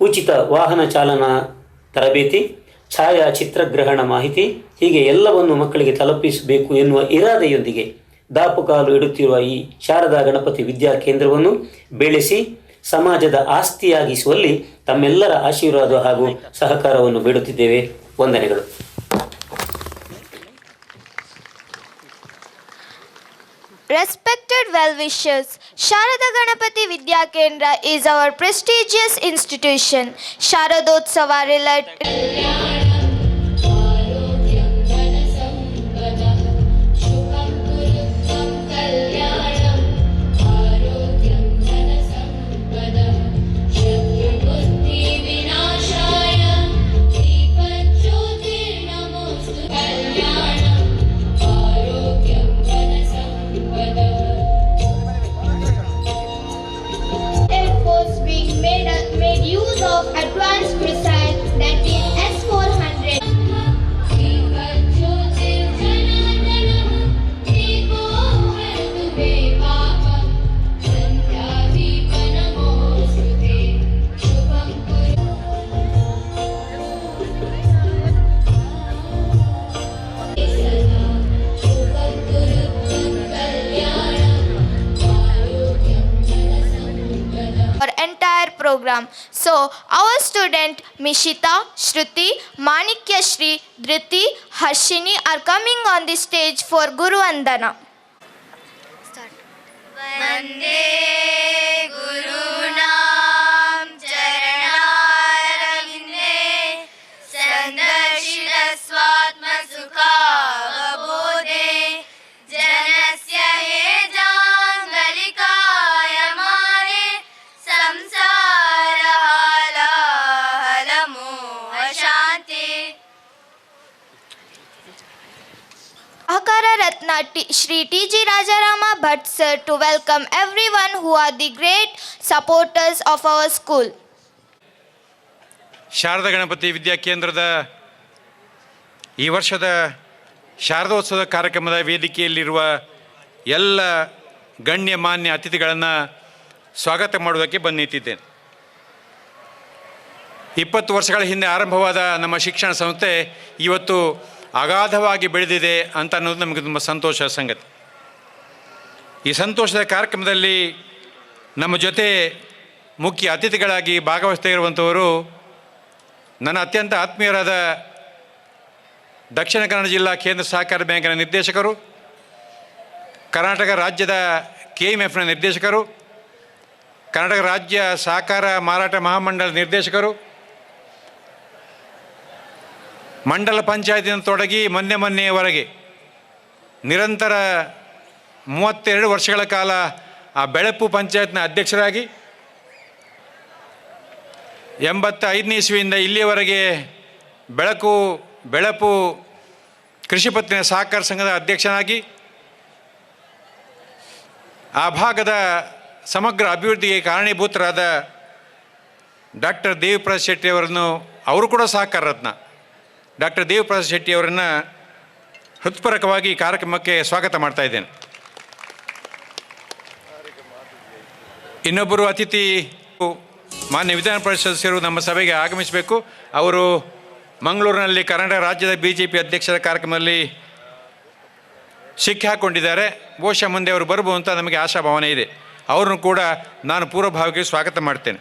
ಉಚಿತ ವಾಹನ ಚಾಲನಾ ತರಬೇತಿ, ಛಾಯಾ ಚಿತ್ರಗ್ರಹಣ ಮಾಹಿತಿ, ಹೀಗೆ ಎಲ್ಲವನ್ನು ಮಕ್ಕಳಿಗೆ ತಲುಪಿಸಬೇಕು ಎನ್ನುವ ಇರಾದೆಯೊಂದಿಗೆ ದಾಪುಕಾಲು ಇಡುತ್ತಿರುವ ಈ ಶಾರದಾ ಗಣಪತಿ ವಿದ್ಯಾ ಕೇಂದ್ರವನ್ನು ಬೆಳೆಸಿ ಸಮಾಜದ ಆಸ್ತಿಯಾಗಿಸುವಲ್ಲಿ ತಮ್ಮೆಲ್ಲರ ಆಶೀರ್ವಾದ ಹಾಗೂ ಸಹಕಾರವನ್ನು ಬೇಡುತ್ತಿದ್ದೇವೆ. ವಂದನೆಗಳು. Respected well-wishers, Sharada Ganapati Vidya Kendra is our prestigious institution. Sharadotsava program. So, our student Mishita, Shruti, Manikya Shri, Dhriti, Harshini are coming on the stage for Guru Vandana. वन्दे गुरूणां चरणारविन्दे सन्दर्शितस्वात्मसुखावबोधे जनस्य हेजाङ्गलिकायमाने संसारहालाहलमोहशान्ते Akara Ratna Shri T.G. Rajarama Bhatt sir to welcome everyone who are the great supporters of our school. Sharada Ganapati ವಿದ್ಯಾಕೇಂದ್ರದ ಈ ವರ್ಷದ ಶಾರದೋತ್ಸವದ ಕಾರ್ಯಕ್ರಮದ ವೇದಿಕೆಯಲ್ಲಿರುವ ಎಲ್ಲ ಗಣ್ಯಮಾನ್ಯ ಅತಿಥಿಗಳನ್ನು ಸ್ವಾಗತ ಮಾಡುವುದಕ್ಕೆ ಬಂದು ನಿಂತಿದ್ದೇನೆ. 20 ವರ್ಷಗಳ ಹಿಂದೆ ಆರಂಭವಾದ ನಮ್ಮ ಶಿಕ್ಷಣ ಸಂಸ್ಥೆ ಇವತ್ತು ಅಗಾಧವಾಗಿ ಬೆಳೆದಿದೆ ಅಂತ ಅನ್ನೋದು ನಮಗೆ ತುಂಬ ಸಂತೋಷದ ಸಂಗತಿ. ಈ ಸಂತೋಷದ ಕಾರ್ಯಕ್ರಮದಲ್ಲಿ ನಮ್ಮ ಜೊತೆ ಮುಖ್ಯ ಅತಿಥಿಗಳಾಗಿ ಭಾಗವಹಿಸ್ತಾ ಇರುವಂಥವರು ನನ್ನ ಅತ್ಯಂತ ಆತ್ಮೀಯರಾದ ದಕ್ಷಿಣ ಕನ್ನಡ ಜಿಲ್ಲಾ ಕೇಂದ್ರ ಸಹಕಾರ ಬ್ಯಾಂಕಿನ ನಿರ್ದೇಶಕರು, ಕರ್ನಾಟಕ ರಾಜ್ಯದ KMFನ ನಿರ್ದೇಶಕರು, ಕರ್ನಾಟಕ ರಾಜ್ಯ ಸಹಕಾರ ಮಾರಾಟ ಮಹಾಮಂಡಲ ನಿರ್ದೇಶಕರು, ಮಂಡಲ ಪಂಚಾಯತಿನ ತೊಡಗಿ ಮೊನ್ನೆಯವರೆಗೆ ನಿರಂತರ 32 ವರ್ಷಗಳ ಕಾಲ ಆ ಬೆಳಪು ಪಂಚಾಯತ್ನ ಅಧ್ಯಕ್ಷರಾಗಿ 85ನೇ ಇಸ್ವಿಯಿಂದ ಇಲ್ಲಿಯವರೆಗೆ ಬೆಳಪು ಕೃಷಿ ಪತ್ತಿನ ಸಹಕಾರ ಸಂಘದ ಅಧ್ಯಕ್ಷನಾಗಿ ಆ ಭಾಗದ ಸಮಗ್ರ ಅಭಿವೃದ್ಧಿಗೆ ಕಾರಣೀಭೂತರಾದ ಡಾಕ್ಟರ್ ದೇವಿಪ್ರಸಾದ್ ಶೆಟ್ಟಿ ಅವರನ್ನು, ಅವರು ಕೂಡ ಸಹಕಾರ ರತ್ನ ಡಾಕ್ಟರ್ ದೇವಿಪ್ರಸಾದ್ ಶೆಟ್ಟಿ ಅವರನ್ನು ಹೃತ್ಪೂರ್ವಕವಾಗಿ ಕಾರ್ಯಕ್ರಮಕ್ಕೆ ಸ್ವಾಗತ ಮಾಡ್ತಾ ಇದ್ದೇನೆ. ಇನ್ನೊಬ್ಬರು ಅತಿಥಿ ಮಾನ್ಯ ವಿಧಾನ ಪರಿಷತ್ ಸದಸ್ಯರು ನಮ್ಮ ಸಭೆಗೆ ಆಗಮಿಸಬೇಕು. ಅವರು ಮಂಗಳೂರಿನಲ್ಲಿ ಕರ್ನಾಟಕ ರಾಜ್ಯದ BJP ಅಧ್ಯಕ್ಷರ ಕಾರ್ಯಕ್ರಮದಲ್ಲಿ ಸಿಕ್ಕಿ ಹಾಕ್ಕೊಂಡಿದ್ದಾರೆ. ಬಹುಶಃ ಮುಂದೆ ಅವರು ಬರ್ಬೋದು ಅಂತ ನಮಗೆ ಆಶಾಭಾವನೆ ಇದೆ. ಅವ್ರನ್ನು ಕೂಡ ನಾನು ಪೂರ್ವಭಾವಿಗೆ ಸ್ವಾಗತ ಮಾಡ್ತೇನೆ.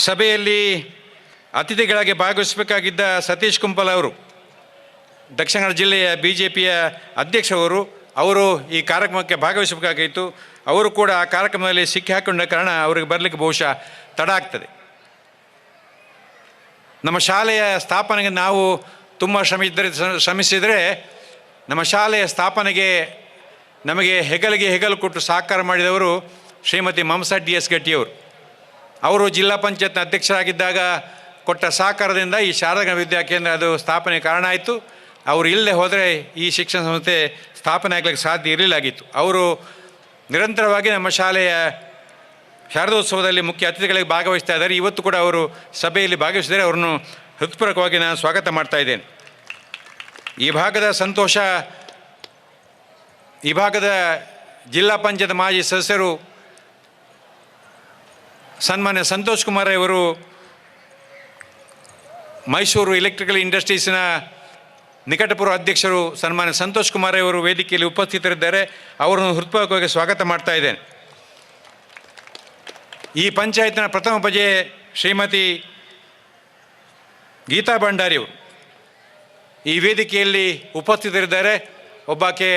ಸಭೆಯಲ್ಲಿ ಅತಿಥಿಗಳಾಗಿ ಭಾಗವಹಿಸಬೇಕಾಗಿದ್ದ ಸತೀಶ್ ಕುಂಪಲ್ ಅವರು, ದಕ್ಷಿಣ ಕನ್ನಡ ಜಿಲ್ಲೆಯ BJPಯ ಅಧ್ಯಕ್ಷರು, ಅವರು ಈ ಕಾರ್ಯಕ್ರಮಕ್ಕೆ ಭಾಗವಹಿಸಬೇಕಾಗಿತ್ತು. ಅವರು ಕೂಡ ಆ ಕಾರ್ಯಕ್ರಮದಲ್ಲಿ ಸಿಕ್ಕಿ ಹಾಕೊಂಡ ಕಾರಣ ಅವರಿಗೆ ಬರಲಿಕ್ಕೆ ಬಹುಶಃ ತಡ ಆಗ್ತದೆ. ನಮ್ಮ ಶಾಲೆಯ ಸ್ಥಾಪನೆಗೆ ನಾವು ತುಂಬ ಶ್ರಮಿಸಿದರೆ ನಮ್ಮ ಶಾಲೆಯ ಸ್ಥಾಪನೆಗೆ ನಮಗೆ ಹೆಗಲು ಕೊಟ್ಟು ಸಹಕಾರ ಮಾಡಿದವರು ಶ್ರೀಮತಿ ಮಮತಾ DS ಗಟ್ಟಿಯವರು. ಅವರು ಜಿಲ್ಲಾ ಪಂಚಾಯತ್ನ ಅಧ್ಯಕ್ಷರಾಗಿದ್ದಾಗ ಕೊಟ್ಟ ಸಹಕಾರದಿಂದ ಈ ಶಾರದಾ ವಿದ್ಯಾಕೇಂದ್ರ ಅದು ಸ್ಥಾಪನೆ ಕಾರಣ ಆಯಿತು. ಅವರು ಇಲ್ಲದೆ ಹೋದರೆ ಈ ಶಿಕ್ಷಣ ಸಂಸ್ಥೆ ಸ್ಥಾಪನೆ ಆಗಲಿಕ್ಕೆ ಸಾಧ್ಯ ಇರಲಿಲ್ಲಾಗಿತ್ತು. ಅವರು ನಿರಂತರವಾಗಿ ನಮ್ಮ ಶಾಲೆಯ ಶಾರದೋತ್ಸವದಲ್ಲಿ ಮುಖ್ಯ ಅತಿಥಿಗಳಿಗೆ ಭಾಗವಹಿಸ್ತಾ ಇದ್ದಾರೆ. ಇವತ್ತು ಕೂಡ ಅವರು ಸಭೆಯಲ್ಲಿ ಭಾಗವಹಿಸಿದರೆ ಅವರನ್ನು ಹೃತ್ಪೂರ್ವಕವಾಗಿ ನಾನು ಸ್ವಾಗತ ಮಾಡ್ತಾ ಇದ್ದೇನೆ. ಈ ಭಾಗದ ಜಿಲ್ಲಾ ಪಂಚಾಯತ್ ಮಾಜಿ ಸದಸ್ಯರು ಸನ್ಮಾನ್ಯ ಸಂತೋಷ್ ಕುಮಾರ್ ಅವರು ಮೈಸೂರು ಎಲೆಕ್ಟ್ರಿಕಲ್ ಇಂಡಸ್ಟ್ರೀಸ್ನ ನಿಕಟಪೂರ್ವ ಅಧ್ಯಕ್ಷರು ಸನ್ಮಾನ್ಯ ಸಂತೋಷ್ ಕುಮಾರ್ ಅವರು ವೇದಿಕೆಯಲ್ಲಿ ಉಪಸ್ಥಿತರಿದ್ದಾರೆ. ಅವರನ್ನು ಹೃತ್ಪೂರ್ವಕವಾಗಿ ಸ್ವಾಗತ ಮಾಡ್ತಾ ಇದ್ದೇನೆ. ಈ ಪಂಚಾಯತ್ನ ಪ್ರಥಮ ಪ್ರಜೆ ಶ್ರೀಮತಿ ಗೀತಾ ಭಂಡಾರಿಯವರು ಈ ವೇದಿಕೆಯಲ್ಲಿ ಉಪಸ್ಥಿತರಿದ್ದಾರೆ. ಒಬ್ಬಾಕೆ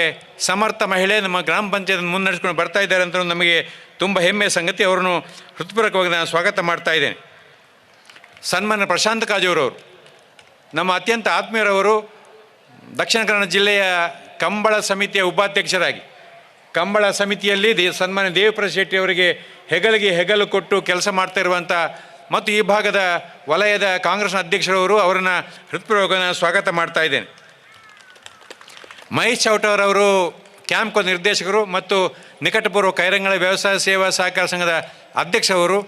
ಸಮರ್ಥ ಮಹಿಳೆ ನಮ್ಮ ಗ್ರಾಮ ಪಂಚಾಯತ್ ಮುನ್ನಡೆಸ್ಕೊಂಡು ಬರ್ತಾ ಇದ್ದಾರೆ ಅಂತ ನಮಗೆ ತುಂಬ ಹೆಮ್ಮೆಯ ಸಂಗತಿ. ಅವರನ್ನು ಹೃತ್ಪೂರ್ವಕವಾಗಿ ನಾನು ಸ್ವಾಗತ ಮಾಡ್ತಾ ಇದ್ದೇನೆ. ಸನ್ಮಾನ್ಯ ಪ್ರಶಾಂತ್ ಕಾಜೂರವರು, ನಮ್ಮ ಅತ್ಯಂತ ಆತ್ಮೀಯರವರು, ದಕ್ಷಿಣ ಕನ್ನಡ ಜಿಲ್ಲೆಯ ಕಂಬಳ ಸಮಿತಿಯ ಉಪಾಧ್ಯಕ್ಷರಾಗಿ ಕಂಬಳ ಸಮಿತಿಯಲ್ಲಿ ಸನ್ಮಾನ್ಯ ದೇವಿಪ್ರಸಾದ್ ಶೆಟ್ಟಿ ಅವರಿಗೆ ಹೆಗಲು ಕೊಟ್ಟು ಕೆಲಸ ಮಾಡ್ತಾ ಇರುವಂಥ ಮತ್ತು ಈ ಭಾಗದ ವಲಯದ ಕಾಂಗ್ರೆಸ್ನ ಅಧ್ಯಕ್ಷರವರು, ಅವರನ್ನು ಹೃತ್ಪೂರ್ವಕವಾಗಿ ನಾನು ಸ್ವಾಗತ ಮಾಡ್ತಾ ಇದ್ದೇನೆ. ಮಹೇಶ್ ಚೌಟವರವರು ಕ್ಯಾಂಪ್ಕೋ ನಿರ್ದೇಶಕರು ಮತ್ತು ನಿಕಟಪೂರ್ವ ಕೈರಂಗಳ ವ್ಯವಸಾಯ ಸೇವಾ ಸಹಕಾರ ಸಂಘದ ಅಧ್ಯಕ್ಷರವರು,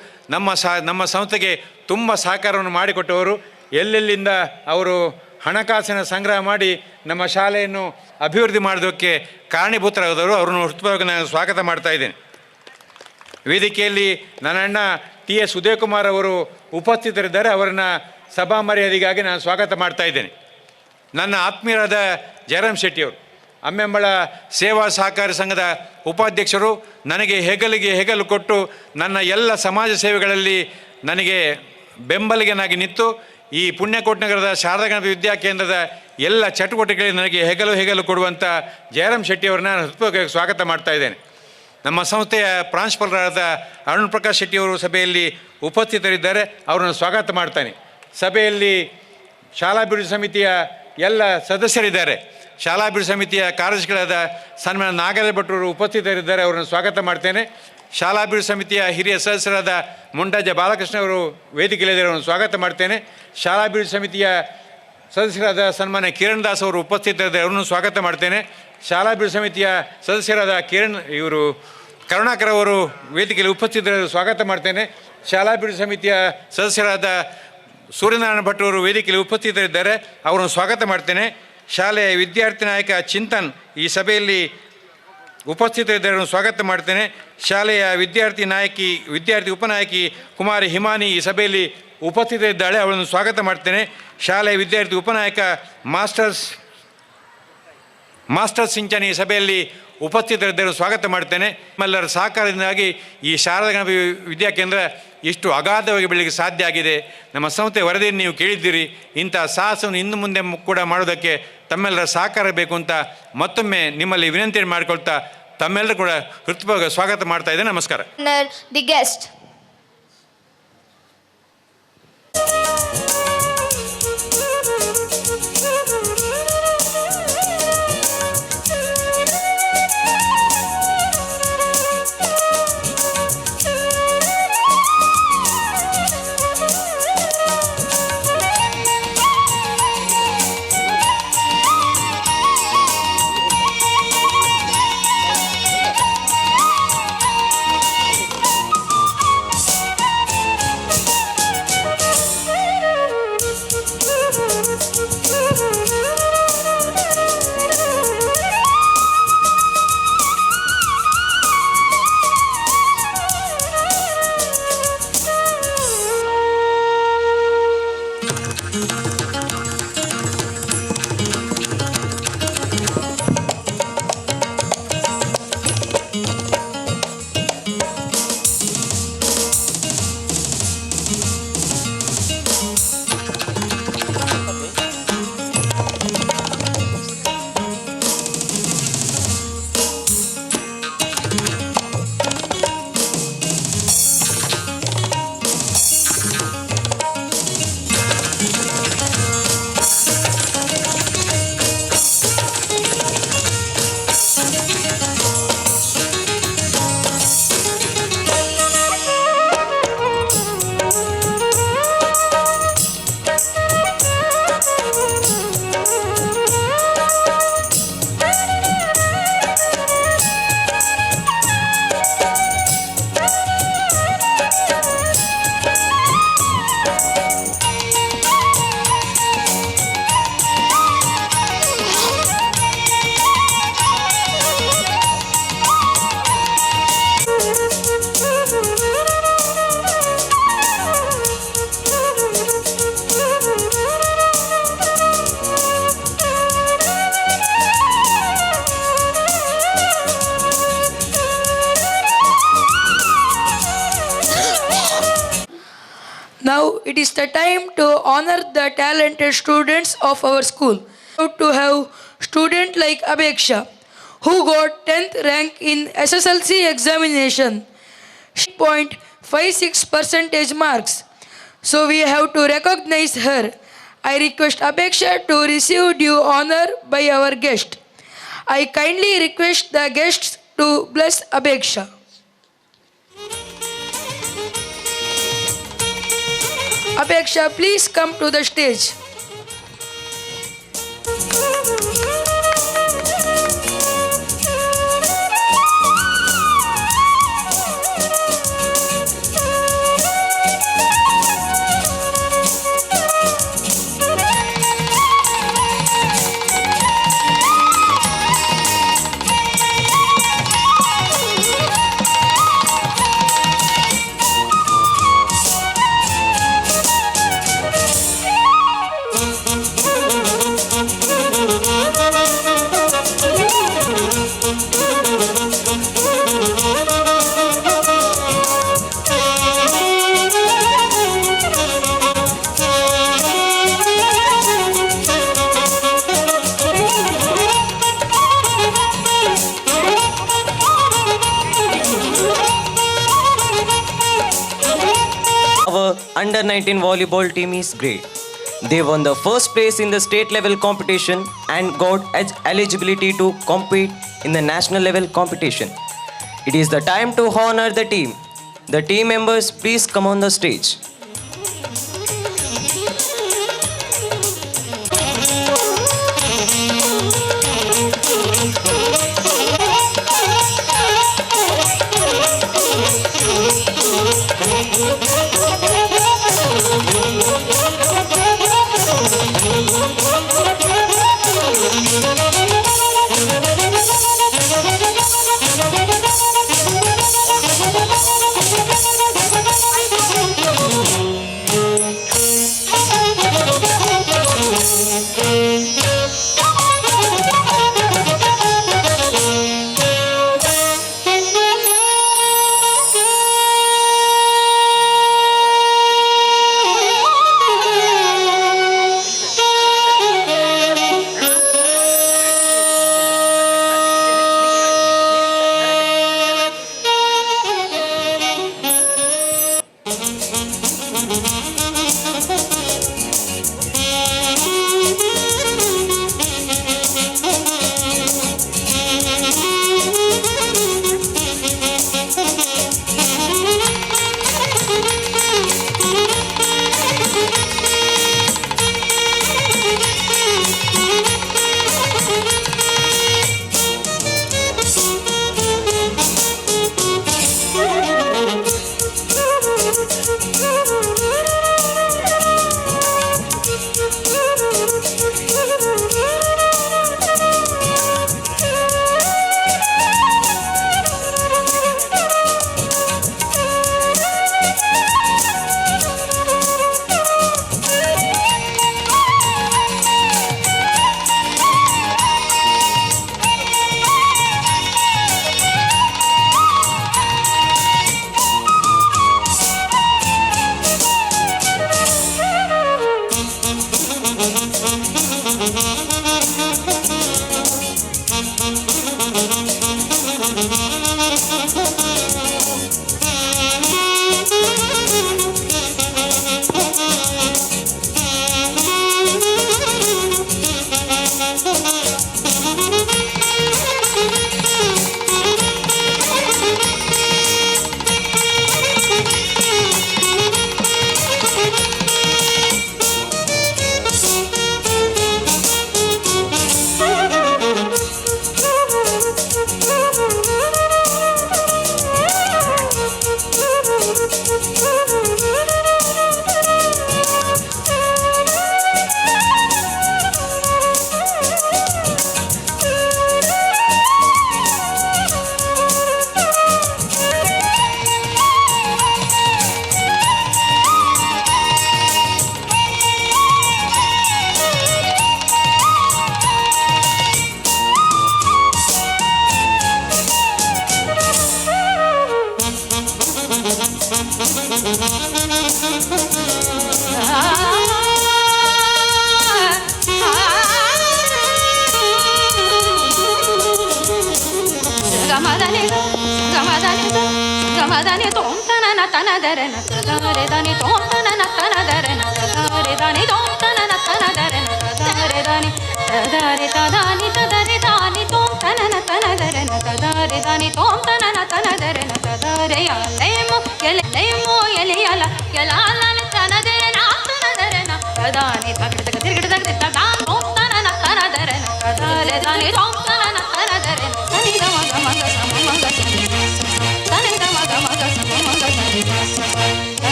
ನಮ್ಮ ಸಂಸ್ಥೆಗೆ ತುಂಬ ಸಹಕಾರವನ್ನು ಮಾಡಿಕೊಟ್ಟವರು. ಎಲ್ಲೆಲ್ಲಿಂದ ಅವರು ಹಣಕಾಸಿನ ಸಂಗ್ರಹ ಮಾಡಿ ನಮ್ಮ ಶಾಲೆಯನ್ನು ಅಭಿವೃದ್ಧಿ ಮಾಡೋದಕ್ಕೆ ಕಾರಣೀಭೂತರಾದವರು. ಅವರನ್ನು ಹೃತ್ಪೂರ್ವಕವಾಗಿ ನಾನು ಸ್ವಾಗತ ಮಾಡ್ತಾ ಇದ್ದೇನೆ. ವೇದಿಕೆಯಲ್ಲಿ ನನ್ನ ಅಣ್ಣ TS ಉದಯಕುಮಾರ್ ಅವರು ಉಪಸ್ಥಿತರಿದ್ದಾರೆ. ಅವರನ್ನು ಸಭಾ ಮರ್ಯಾದೆಗಾಗಿ ನಾನು ಸ್ವಾಗತ ಮಾಡ್ತಾ ಇದ್ದೇನೆ. ನನ್ನ ಆತ್ಮೀಯರಾದ ಜಯರಾಮ್ ಶೆಟ್ಟಿಯವರು, ಅಮ್ಮೆಂಬಳ ಸೇವಾ ಸಹಕಾರಿ ಸಂಘದ ಉಪಾಧ್ಯಕ್ಷರು ನನಗೆ ಹೆಗಲಿಗೆ ಹೆಗಲು ಕೊಟ್ಟು ನನ್ನ ಎಲ್ಲ ಸಮಾಜ ಸೇವೆಗಳಲ್ಲಿ ನನಗೆ ಬೆಂಬಲಿಗನಾಗಿ ನಿಂತು ಈ ಪುಣ್ಯಕೋಟ್ ನಗರದ ಶಾರದಾ ಗಣಪತಿ ವಿದ್ಯಾಕೇಂದ್ರದ ಎಲ್ಲ ಚಟುವಟಿಕೆಗಳಿಗೆ ನನಗೆ ಹೆಗಲು ಕೊಡುವಂಥ ಜಯರಾಮ್ ಶೆಟ್ಟಿಯವರನ್ನ ಹೃತ್ಪೂರ್ವಕವಾಗಿ ಸ್ವಾಗತ ಮಾಡ್ತಾ ಇದ್ದೇನೆ. ನಮ್ಮ ಸಂಸ್ಥೆಯ ಪ್ರಾಂಶುಪಾಲರಾದ ಅರುಣ್ ಪ್ರಕಾಶ್ ಶೆಟ್ಟಿಯವರು ಸಭೆಯಲ್ಲಿ ಉಪಸ್ಥಿತರಿದ್ದಾರೆ, ಅವರನ್ನು ಸ್ವಾಗತ ಮಾಡ್ತಾನೆ. ಸಭೆಯಲ್ಲಿ ಶಾಲಾಭಿವೃದ್ಧಿ ಸಮಿತಿಯ ಎಲ್ಲ ಸದಸ್ಯರಿದ್ದಾರೆ. ಶಾಲಾಭಿವೃದ್ಧಿ ಸಮಿತಿಯ ಕಾರ್ಯದರ್ಶಿಗಳಾದ ಸನ್ಮಾನ ನಾಗರಾಜ ಭಟ್ರು ಉಪಸ್ಥಿತರಿದ್ದಾರೆ, ಅವರನ್ನು ಸ್ವಾಗತ ಮಾಡ್ತೇನೆ. ಶಾಲಾಭಿವೃದ್ಧಿ ಸಮಿತಿಯ ಹಿರಿಯ ಸದಸ್ಯರಾದ ಮುಂಡಾಜ ಬಾಲಕೃಷ್ಣ ಅವರು ವೇದಿಕೆಯಲ್ಲಿದ್ದಾರೆ, ಅವರನ್ನು ಸ್ವಾಗತ ಮಾಡ್ತೇನೆ. ಶಾಲಾಭಿವೃದ್ಧಿ ಸಮಿತಿಯ ಸದಸ್ಯರಾದ ಸನ್ಮಾನ್ಯ ಕಿರಣ್ ದಾಸ್ ಅವರು ಉಪಸ್ಥಿತರಿದ್ದಾರೆ, ಅವರನ್ನು ಸ್ವಾಗತ ಮಾಡ್ತೇನೆ. ಶಾಲಾಭಿವೃದ್ಧಿ ಸಮಿತಿಯ ಸದಸ್ಯರಾದ ಕರುಣಾಕರ್ ಅವರು ವೇದಿಕೆಯಲ್ಲಿ ಉಪಸ್ಥಿತರಿದ್ದಾರೆ, ಸ್ವಾಗತ ಮಾಡ್ತೇನೆ. ಶಾಲಾಭಿವೃದ್ಧಿ ಸಮಿತಿಯ ಸದಸ್ಯರಾದ ಸೂರ್ಯನಾರಾಯಣ ಭಟ್ ಅವರು ವೇದಿಕೆಯಲ್ಲಿ ಉಪಸ್ಥಿತರಿದ್ದಾರೆ, ಅವರನ್ನು ಸ್ವಾಗತ ಮಾಡ್ತೇನೆ. ಶಾಲೆಯ ವಿದ್ಯಾರ್ಥಿ ನಾಯಕ ಚಿಂತನ್ ಈ ಸಭೆಯಲ್ಲಿ ಉಪಸ್ಥಿತರಿದ್ದಾರೆ, ಸ್ವಾಗತ ಮಾಡ್ತೇನೆ. ಶಾಲೆಯ ವಿದ್ಯಾರ್ಥಿ ಉಪನಾಯಕಿ ಕುಮಾರಿ ಹಿಮಾನಿ ಈ ಸಭೆಯಲ್ಲಿ ಉಪಸ್ಥಿತರಿದ್ದಾಳೆ, ಅವಳನ್ನು ಸ್ವಾಗತ ಮಾಡ್ತೇನೆ. ಶಾಲೆಯ ವಿದ್ಯಾರ್ಥಿ ಉಪನಾಯಕ ಮಾಸ್ಟರ್ ಸಿಂಚನ್ ಈ ಸಭೆಯಲ್ಲಿ ಉಪಸ್ಥಿತರಿದ್ದರು, ಸ್ವಾಗತ ಮಾಡ್ತೇನೆ. ನಮ್ಮೆಲ್ಲರ ಸಹಕಾರದಿಂದಾಗಿ ಈ ಶಾರದಾ ಗಣಪತಿ ವಿದ್ಯಾಕೇಂದ್ರ ಇಷ್ಟು ಅಗಾಧವಾಗಿ ಬೆಳಲಿಕ್ಕೆ ಸಾಧ್ಯ ಆಗಿದೆ. ನಮ್ಮ ಸಂಸ್ಥೆ ವರದಿಯನ್ನು ನೀವು ಕೇಳಿದ್ದೀರಿ. ಇಂಥ ಸಾಹಸವನ್ನು ಇನ್ನು ಮುಂದೆ ಕೂಡ ಮಾಡೋದಕ್ಕೆ ತಮ್ಮೆಲ್ಲರ ಸಹಕಾರ ಬೇಕು ಅಂತ ಮತ್ತೊಮ್ಮೆ ನಿಮ್ಮಲ್ಲಿ ವಿನಂತಿಯನ್ನು ಮಾಡಿಕೊಳ್ತಾ ತಮ್ಮೆಲ್ಲರೂ ಕೂಡ ಹೃತ್ಪೂರ್ವಕ ಸ್ವಾಗತ ಮಾಡ್ತಾ ಇದ್ದೇನೆ. ನಮಸ್ಕಾರ. The guest. Now it is the time to honor the talented students of our school. To have student like Abeksha, who got 10th rank in SSLC examination, 0.56% marks. So we have to recognize her. I request Abeksha to receive due honor by our guest. I kindly request the guests to bless Abeksha. Abeksha, please come to the stage. under-19 volleyball team is great. They won the first place in the state level competition and got eligibility to compete in the national level competition. It is the time to honor the team. The team members, please come on the stage.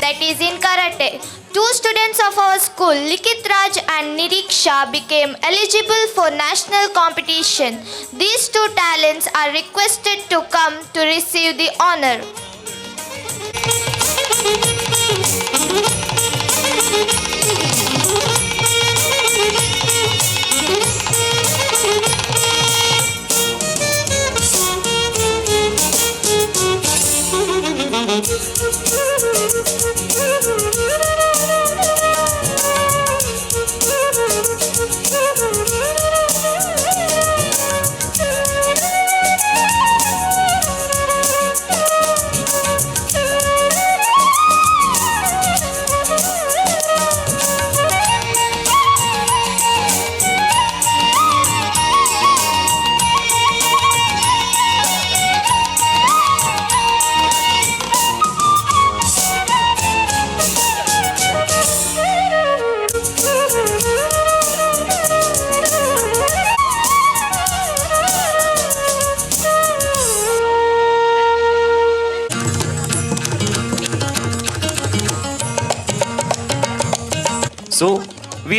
That is in karate. Two students of our school, Likit Raj and Niriksha, became eligible for national competition. These two talents are requested to come to receive the honor.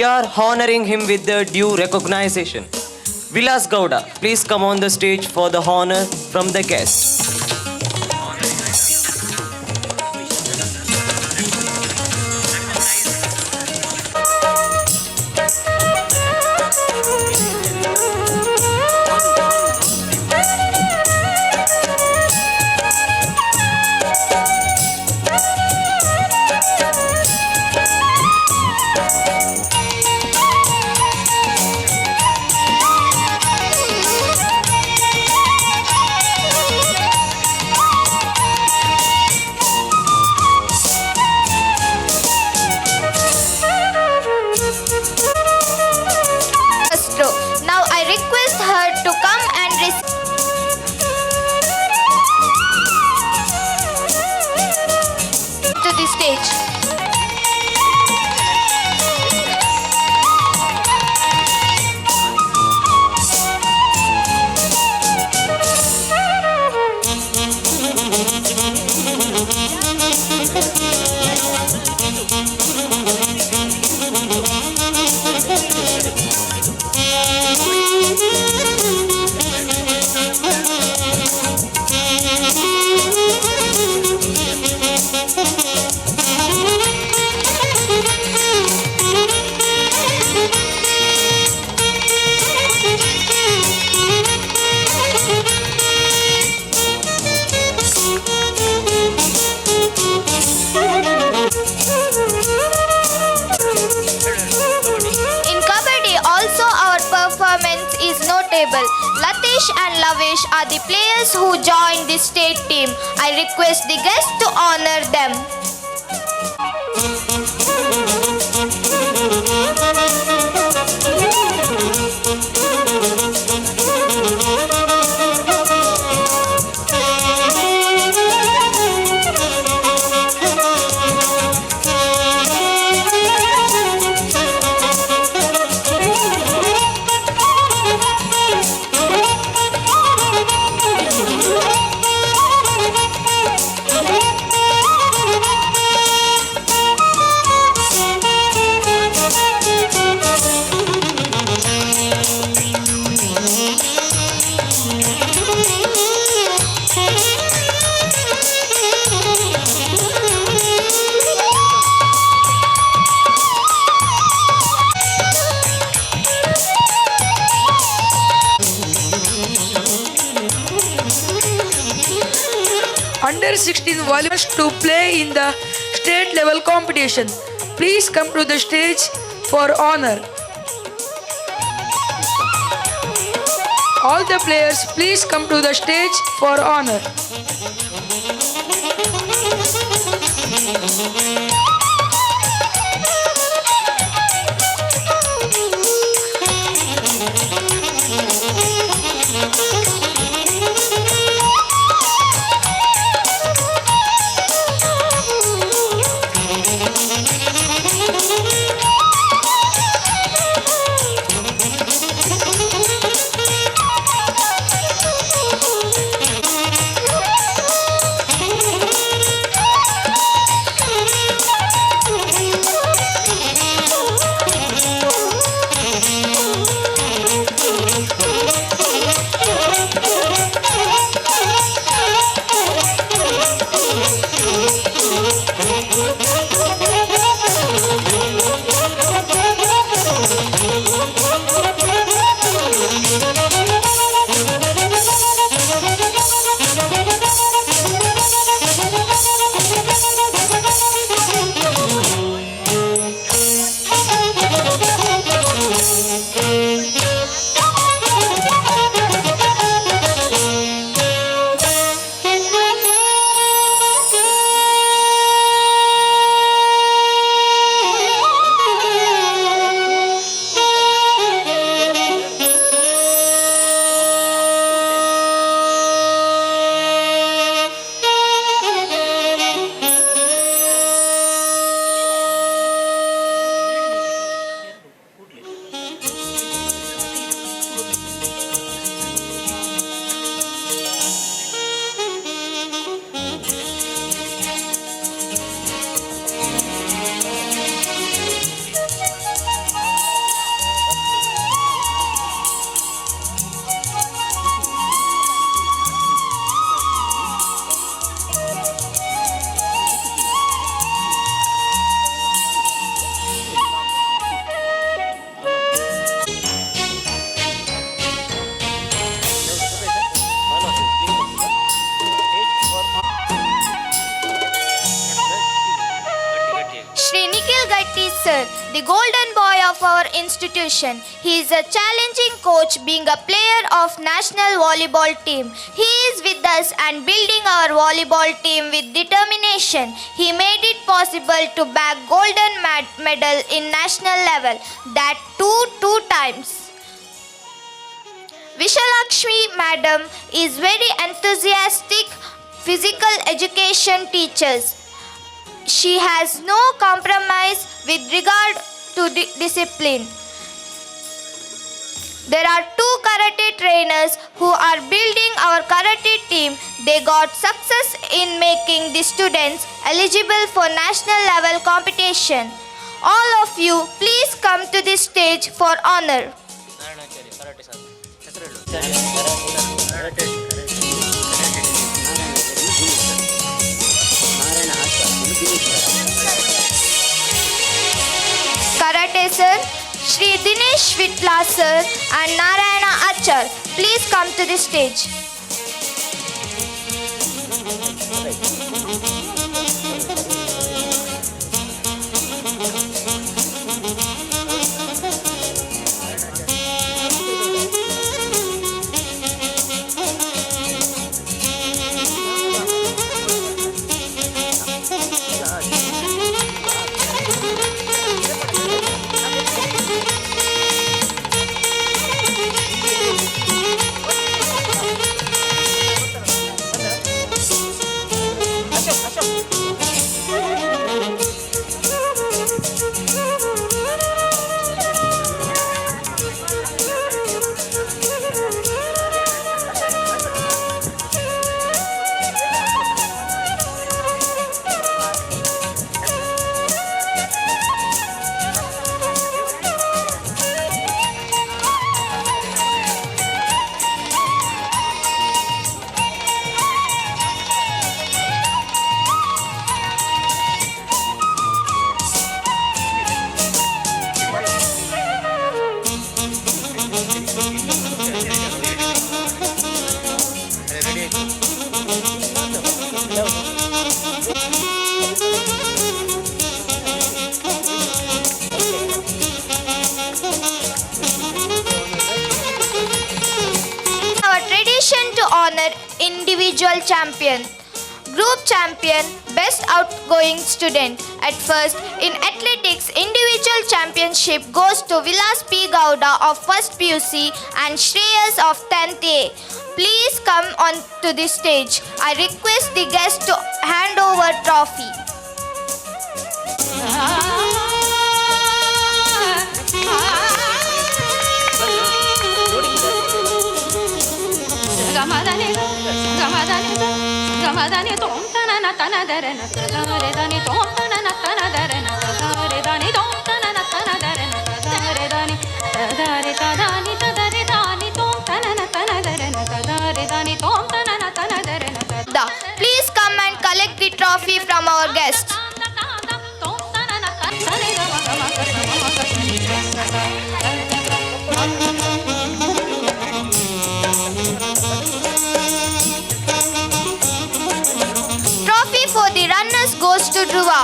we are honoring him with the due recognition. Vilas Gowda, please come on the stage for the honor from the guest. Now I request her to come and to the stage. Notable. Latesh and Lavesh are the players who joined the state team. I request the guests to honor them. Under 16 volunteers to play in the state level competition. Please come to the stage for honor. All the players, please come to the stage for honor. sir, the golden boy of our institution. He is a challenging coach, being a player of national volleyball team. He is with us and building our volleyball team with determination. He made it possible to bag golden medal in national level, that two times. Vishalakshmi madam is very enthusiastic physical education teachers. She has no compromise with regard to discipline. There are 2 karate trainers who are building our karate team. They got success in making the students eligible for national level competition. All of you, please come to this stage for honor. Karate sir, Shri Dinesh Vitla sir and Narayana Achar, please come to the stage. honor individual champion, group champion, best outgoing student. At first, in athletics, individual championship goes to Vilas P. Gowda of 1st PUC and Shreyas of 10th A. Please come on to the stage. I request the guests to hand over trophy. Please come and collect the trophy from our guests. Trophy for the runners goes to Dhruva.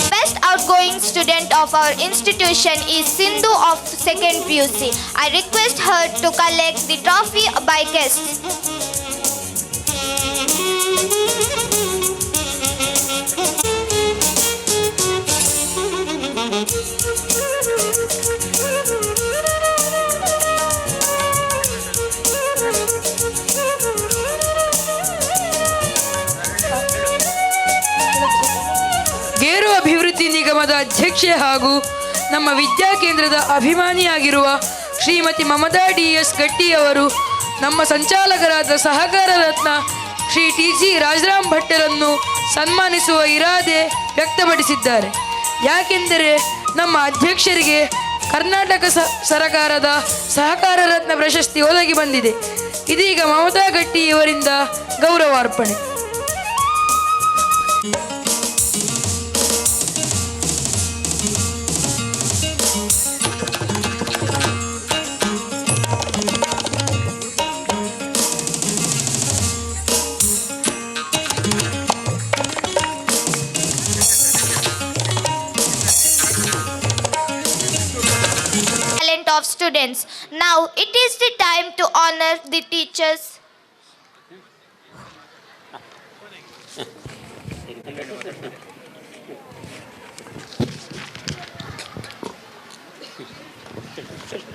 Best outgoing student of our institution is Sindhu of 2nd PUC. I request her to collect the trophy by guests. ಗೇರು ಅಭಿವೃದ್ಧಿ ನಿಗಮದ ಅಧ್ಯಕ್ಷೆ ಹಾಗೂ ನಮ್ಮ ವಿದ್ಯಾಕೇಂದ್ರದ ಅಭಿಮಾನಿಯಾಗಿರುವ ಶ್ರೀಮತಿ ಮಮತಾ ಡಿ.ಎಸ್. ಗಟ್ಟಿಯವರು ನಮ್ಮ ಸಂಚಾಲಕರಾದ ಸಹಕಾರ ರತ್ನ Shri TG. Rajaram ಭಟ್ಟರನ್ನು ಸನ್ಮಾನಿಸುವ ಇರಾದೆ ವ್ಯಕ್ತಪಡಿಸಿದ್ದಾರೆ. ಯಾಕೆಂದರೆ ನಮ್ಮ ಅಧ್ಯಕ್ಷರಿಗೆ ಕರ್ನಾಟಕ ಸರಕಾರದ ಸಹಕಾರ ರತ್ನ ಪ್ರಶಸ್ತಿ ಒದಗಿ ಬಂದಿದೆ. ಇದೀಗ ಮಮತಾ ಗಟ್ಟಿ ಇವರಿಂದ ಗೌರವಾರ್ಪಣೆ. students. Now it is the time to honor the teachers.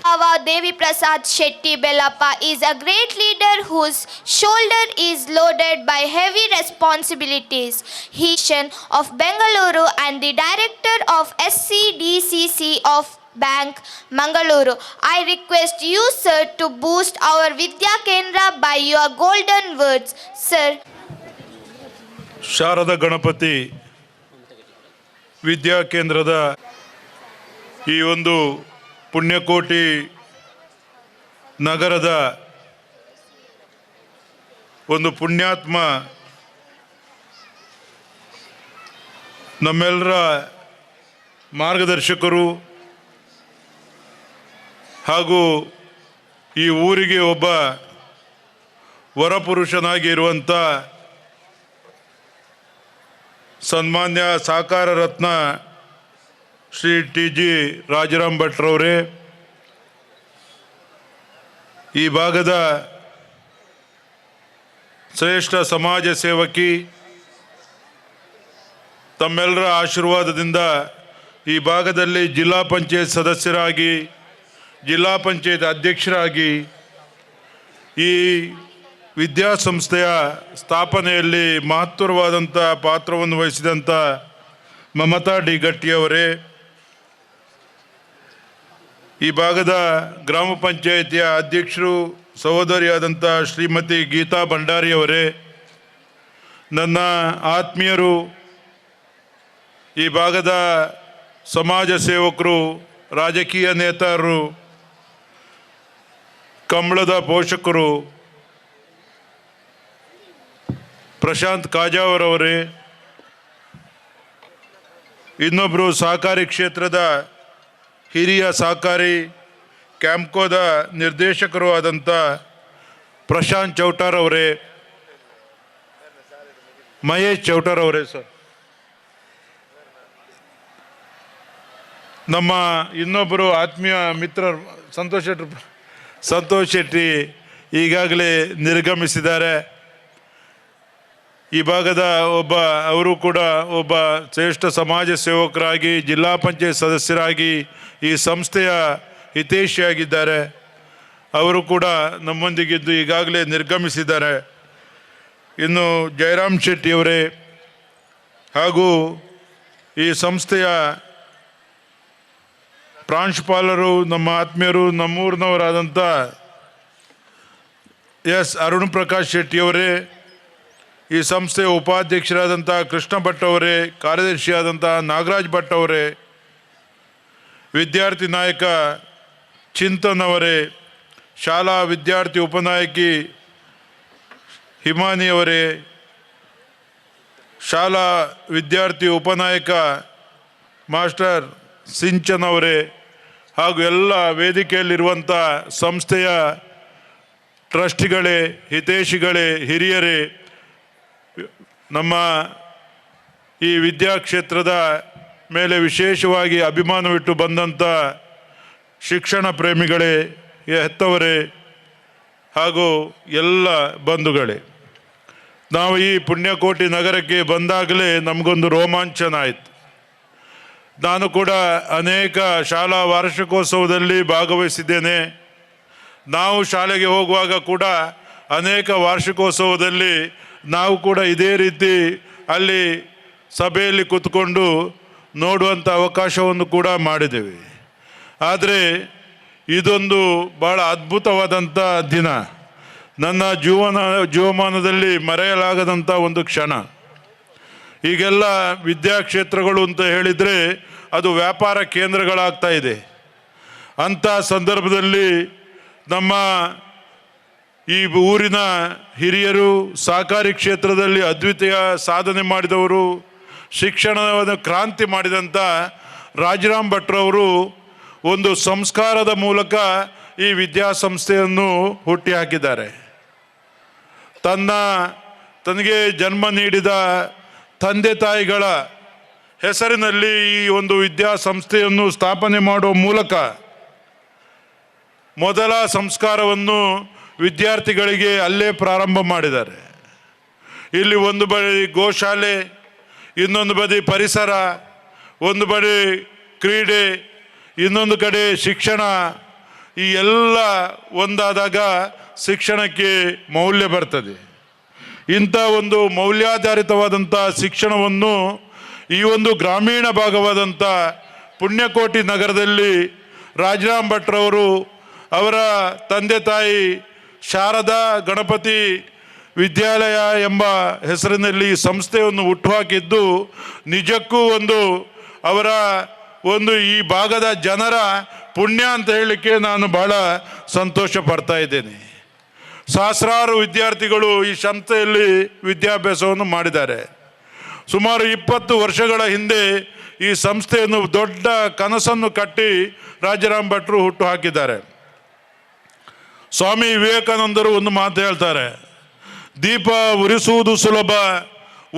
Our Devi Prasad Shetty Bellappa is a great leader whose shoulder is loaded by heavy responsibilities. He is of Bengaluru and the director of SCDCC of Bank Mangaluru. I request you, sir, to boost our Vidya Kendra by your golden words, sir. Sharada Ganapati ವಿದ್ಯಾ ಕೇಂದ್ರದ ಈ ಒಂದು ಪುಣ್ಯಕೋಟಿ ನಗರದ ಒಂದು ಪುಣ್ಯಾತ್ಮ ನಮ್ಮೆಲ್ಲರ ಮಾರ್ಗದರ್ಶಕರು ಹಾಗೂ ಈ ಊರಿಗೆ ಒಬ್ಬ ವರಪುರುಷನಾಗಿ ಇರುವಂಥ ಸನ್ಮಾನ್ಯ ಸಹಕಾರ ರತ್ನ ಶ್ರೀ TG ರಾಜಾರಾಮ್ ಭಟ್ರವರೇ, ಈ ಭಾಗದ ಶ್ರೇಷ್ಠ ಸಮಾಜ ಸೇವಕಿ, ತಮ್ಮೆಲ್ಲರ ಆಶೀರ್ವಾದದಿಂದ ಈ ಭಾಗದಲ್ಲಿ ಜಿಲ್ಲಾ ಪಂಚಾಯತ್ ಸದಸ್ಯರಾಗಿ, ಜಿಲ್ಲಾ ಪಂಚಾಯತ್ ಅಧ್ಯಕ್ಷರಾಗಿ ಈ ವಿದ್ಯಾಸಂಸ್ಥೆಯ ಸ್ಥಾಪನೆಯಲ್ಲಿ ಮಹತ್ತರವಾದಂಥ ಪಾತ್ರವನ್ನು ವಹಿಸಿದಂಥ ಮಮತಾ ಡಿ ಗಟ್ಟಿಯವರೇ, ಈ ಭಾಗದ ಗ್ರಾಮ ಪಂಚಾಯಿತಿಯ ಅಧ್ಯಕ್ಷರು ಸಹೋದರಿಯಾದಂಥ ಶ್ರೀಮತಿ ಗೀತಾ ಭಂಡಾರಿಯವರೇ, ನನ್ನ ಆತ್ಮೀಯರು, ಈ ಭಾಗದ ಸಮಾಜ ಸೇವಕರು, ರಾಜಕೀಯ ನೇತಾರರು, ಕಂಬಳದ ಪೋಷಕರು, ಪ್ರಶಾಂತ್ ಕಾಜಾವರವರೇ, ಇನ್ನೊಬ್ಬರು ಸಹಕಾರಿ ಕ್ಷೇತ್ರದ ಹಿರಿಯ ಸಹಕಾರಿ ಕ್ಯಾಂಪ್ಕೋದ ನಿರ್ದೇಶಕರು ಆದಂಥ ಪ್ರಶಾಂತ್ ಚೌಟಾರ್ ಅವರೇ, ಮಹೇಶ್ ಚೌಟಾರ್ ಅವರೇ, ಸರ್ ನಮ್ಮ ಇನ್ನೊಬ್ಬರು ಆತ್ಮೀಯ ಮಿತ್ರರು ಸಂತೋಷ್ ಶೆಟ್ಟಿ ಈಗಾಗಲೇ ನಿರ್ಗಮಿಸಿದ್ದಾರೆ. ಈ ಭಾಗದ ಅವರು ಕೂಡ ಒಬ್ಬ ಶ್ರೇಷ್ಠ ಸಮಾಜ ಸೇವಕರಾಗಿ, ಜಿಲ್ಲಾ ಪಂಚಾಯತ್ ಸದಸ್ಯರಾಗಿ ಈ ಸಂಸ್ಥೆಯ ಹಿತೈಷಿಯಾಗಿದ್ದಾರೆ. ಅವರು ಕೂಡ ನಮ್ಮೊಂದಿಗಿದ್ದು ಈಗಾಗಲೇ ನಿರ್ಗಮಿಸಿದ್ದಾರೆ. ಇನ್ನು ಜಯರಾಮ್ ಶೆಟ್ಟಿಯವರೇ ಹಾಗೂ ಈ ಸಂಸ್ಥೆಯ ಪ್ರಾಂಶುಪಾಲರು, ನಮ್ಮ ಆತ್ಮೀಯರು, ನಮ್ಮೂರಿನವರಾದಂಥ ಅರುಣ್ ಪ್ರಕಾಶ್ ಶೆಟ್ಟಿಯವರೇ, ಈ ಸಂಸ್ಥೆಯ ಉಪಾಧ್ಯಕ್ಷರಾದಂಥ ಕೃಷ್ಣ ಭಟ್ ಅವರೇ, ಕಾರ್ಯದರ್ಶಿಯಾದಂಥ ನಾಗರಾಜ್ ಭಟ್ ಅವರೇ, ವಿದ್ಯಾರ್ಥಿ ನಾಯಕ ಚಿಂತನ್ ಅವರೇ, ಶಾಲಾ ವಿದ್ಯಾರ್ಥಿ ಉಪನಾಯಕಿ ಹಿಮಾನಿಯವರೇ, ಶಾಲಾ ವಿದ್ಯಾರ್ಥಿ ಉಪನಾಯಕ ಮಾಸ್ಟರ್ ಸಿಂಚನ್ ಅವರೇ, ಹಾಗೂ ಎಲ್ಲ ವೇದಿಕೆಯಲ್ಲಿರುವಂಥ ಸಂಸ್ಥೆಯ ಟ್ರಸ್ಟಿಗಳೇ, ಹಿತೈಷಿಗಳೇ, ಹಿರಿಯರೇ, ನಮ್ಮ ಈ ವಿದ್ಯಾಕ್ಷೇತ್ರದ ಮೇಲೆ ವಿಶೇಷವಾಗಿ ಅಭಿಮಾನವಿಟ್ಟು ಬಂದಂಥ ಶಿಕ್ಷಣ ಪ್ರೇಮಿಗಳೇ, ಹೆತ್ತವರೇ ಹಾಗೂ ಎಲ್ಲ ಬಂಧುಗಳೇ, ನಾವು ಈ ಪುಣ್ಯಕೋಟಿ ನಗರಕ್ಕೆ ಬಂದಾಗಲೇ ನಮಗೊಂದು ರೋಮಾಂಚನ ಆಯಿತು. ನಾನು ಕೂಡ ಅನೇಕ ಶಾಲಾ ವಾರ್ಷಿಕೋತ್ಸವದಲ್ಲಿ ಭಾಗವಹಿಸಿದ್ದೇನೆ. ನಾವು ಶಾಲೆಗೆ ಹೋಗುವಾಗ ಕೂಡ ಅನೇಕ ವಾರ್ಷಿಕೋತ್ಸವದಲ್ಲಿ ನಾವು ಕೂಡ ಇದೇ ರೀತಿ ಅಲ್ಲಿ ಸಭೆಯಲ್ಲಿ ಕೂತ್ಕೊಂಡು ನೋಡುವಂಥ ಅವಕಾಶವನ್ನು ಕೂಡ ಮಾಡಿದ್ದೇವೆ. ಆದರೆ ಇದೊಂದು ಭಾಳ ಅದ್ಭುತವಾದಂಥ ದಿನ, ನನ್ನ ಜೀವಮಾನದಲ್ಲಿ ಮರೆಯಲಾಗದಂಥ ಒಂದು ಕ್ಷಣ. ಈಗೆಲ್ಲ ವಿದ್ಯಾಕ್ಷೇತ್ರಗಳು ಅಂತ ಹೇಳಿದರೆ ಅದು ವ್ಯಾಪಾರ ಕೇಂದ್ರಗಳಾಗ್ತಾ ಇದೆ. ಅಂಥ ಸಂದರ್ಭದಲ್ಲಿ ನಮ್ಮ ಈ ಊರಿನ ಹಿರಿಯರು, ಸಹಕಾರಿ ಕ್ಷೇತ್ರದಲ್ಲಿ ಅದ್ವಿತೀಯ ಸಾಧನೆ ಮಾಡಿದವರು, ಶಿಕ್ಷಣದ ಕ್ರಾಂತಿ ಮಾಡಿದಂಥ ರಾಜಾರಾಮ್ ಭಟ್ರವರು ಒಂದು ಸಂಸ್ಕಾರದ ಮೂಲಕ ಈ ವಿದ್ಯಾಸಂಸ್ಥೆಯನ್ನು ಹುಟ್ಟಿ ಹಾಕಿದ್ದಾರೆ. ತನಗೆ ಜನ್ಮ ನೀಡಿದ ತಂದೆ ತಾಯಿಗಳ ಹೆಸರಿನಲ್ಲಿ ಈ ಒಂದು ವಿದ್ಯಾಸಂಸ್ಥೆಯನ್ನು ಸ್ಥಾಪನೆ ಮಾಡುವ ಮೂಲಕ ಮೊದಲ ಸಂಸ್ಕಾರವನ್ನು ವಿದ್ಯಾರ್ಥಿಗಳಿಗೆ ಅಲ್ಲೇ ಪ್ರಾರಂಭ ಮಾಡಿದ್ದಾರೆ. ಇಲ್ಲಿ ಒಂದು ಬದಿ ಗೋಶಾಲೆ, ಇನ್ನೊಂದು ಬದಿ ಪರಿಸರ, ಒಂದು ಬದಿ ಕ್ರೀಡೆ, ಇನ್ನೊಂದು ಕಡೆ ಶಿಕ್ಷಣ. ಈ ಎಲ್ಲ ಒಂದಾದಾಗ ಶಿಕ್ಷಣಕ್ಕೆ ಮೌಲ್ಯ ಬರ್ತದೆ. ಇಂಥ ಒಂದು ಮೌಲ್ಯಾಧಾರಿತವಾದಂಥ ಶಿಕ್ಷಣವನ್ನು ಈ ಒಂದು ಗ್ರಾಮೀಣ ಭಾಗವಾದಂಥ ಪುಣ್ಯಕೋಟಿ ನಗರದಲ್ಲಿ ರಾಜರಾಮ್ ಭಟ್ರವರು ಅವರ ತಂದೆ ತಾಯಿ ಶಾರದಾ ಗಣಪತಿ ವಿದ್ಯಾಲಯ ಎಂಬ ಹೆಸರಿನಲ್ಲಿ ಸಂಸ್ಥೆಯನ್ನು ಹುಟ್ಟುಹಾಕಿದ್ದು ನಿಜಕ್ಕೂ ಒಂದು ಅವರ ಒಂದು ಈ ಭಾಗದ ಜನರ ಪುಣ್ಯ ಅಂತ ಹೇಳಲಿಕ್ಕೆ ನಾನು ಭಾಳ ಸಂತೋಷ ಪಡ್ತಾ ಇದ್ದೇನೆ. ಸಹಸ್ರಾರು ವಿದ್ಯಾರ್ಥಿಗಳು ಈ ಸಂಸ್ಥೆಯಲ್ಲಿ ವಿದ್ಯಾಭ್ಯಾಸವನ್ನು ಮಾಡಿದ್ದಾರೆ. ಸುಮಾರು 20 ವರ್ಷಗಳ ಹಿಂದೆ ಈ ಸಂಸ್ಥೆಯನ್ನು ದೊಡ್ಡ ಕನಸನ್ನು ಕಟ್ಟಿ ರಾಜರಾಮ್ ಭಟ್ರು ಹುಟ್ಟು ಹಾಕಿದ್ದಾರೆ. ಸ್ವಾಮಿ ವಿವೇಕಾನಂದರು ಒಂದು ಮಾತು ಹೇಳ್ತಾರೆ, ದೀಪ ಉರಿಸುವುದು ಸುಲಭ,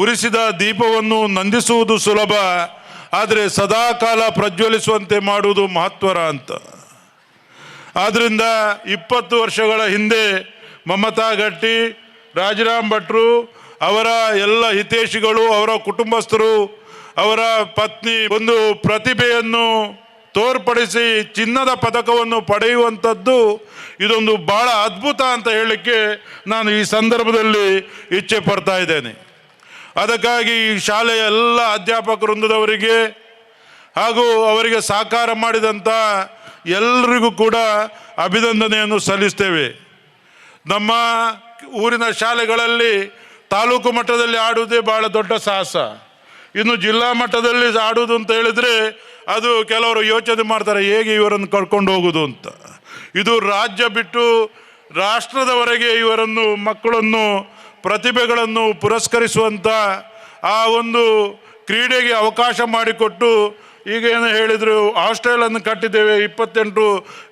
ಉರಿಸಿದ ದೀಪವನ್ನು ನಂದಿಸುವುದು ಸುಲಭ, ಆದರೆ ಸದಾಕಾಲ ಪ್ರಜ್ವಲಿಸುವಂತೆ ಮಾಡುವುದು ಮಹತ್ವರ ಅಂತ. ಆದ್ದರಿಂದ 20 ವರ್ಷಗಳ ಹಿಂದೆ ಮಮತಾ ಗಟ್ಟಿ, ರಾಜರಾಮ್ ಭಟ್ರು, ಅವರ ಎಲ್ಲ ಹಿತೈಷಿಗಳು, ಅವರ ಕುಟುಂಬಸ್ಥರು, ಅವರ ಪತ್ನಿ ಒಂದು ಪ್ರತಿಭೆಯನ್ನು ತೋರ್ಪಡಿಸಿ ಚಿನ್ನದ ಪದಕವನ್ನು ಪಡೆಯುವಂಥದ್ದು ಇದೊಂದು ಭಾಳ ಅದ್ಭುತ ಅಂತ ಹೇಳಲಿಕ್ಕೆ ನಾನು ಈ ಸಂದರ್ಭದಲ್ಲಿ ಇಚ್ಛೆ ಪಡ್ತಾ ಇದ್ದೇನೆ. ಅದಕ್ಕಾಗಿ ಈ ಶಾಲೆಯ ಎಲ್ಲ ಅಧ್ಯಾಪಕ ವೃಂದದವರಿಗೆ ಹಾಗೂ ಅವರಿಗೆ ಸಹಕಾರ ಮಾಡಿದಂಥ ಎಲ್ಲರಿಗೂ ಕೂಡ ಅಭಿನಂದನೆಯನ್ನು ಸಲ್ಲಿಸ್ತೇವೆ. ನಮ್ಮ ಊರಿನ ಶಾಲೆಗಳಲ್ಲಿ ತಾಲೂಕು ಮಟ್ಟದಲ್ಲಿ ಆಡುವುದೇ ಭಾಳ ದೊಡ್ಡ ಸಾಹಸ. ಇನ್ನು ಜಿಲ್ಲಾ ಮಟ್ಟದಲ್ಲಿ ಆಡುವುದು ಅಂತ ಹೇಳಿದರೆ ಅದು ಕೆಲವರು ಯೋಚನೆ ಮಾಡ್ತಾರೆ, ಹೇಗೆ ಇವರನ್ನು ಕರ್ಕೊಂಡು ಹೋಗೋದು ಅಂತ. ಇದು ರಾಜ್ಯ ಬಿಟ್ಟು ರಾಷ್ಟ್ರದವರೆಗೆ ಇವರನ್ನು ಮಕ್ಕಳನ್ನು ಪ್ರತಿಭೆಗಳನ್ನು ಪುರಸ್ಕರಿಸುವಂಥ ಆ ಒಂದು ಕ್ರೀಡೆಗೆ ಅವಕಾಶ ಮಾಡಿಕೊಟ್ಟು, ಈಗ ಏನು ಹೇಳಿದರು, ಹಾಸ್ಟೆಲನ್ನು ಕಟ್ಟಿದ್ದೇವೆ. 28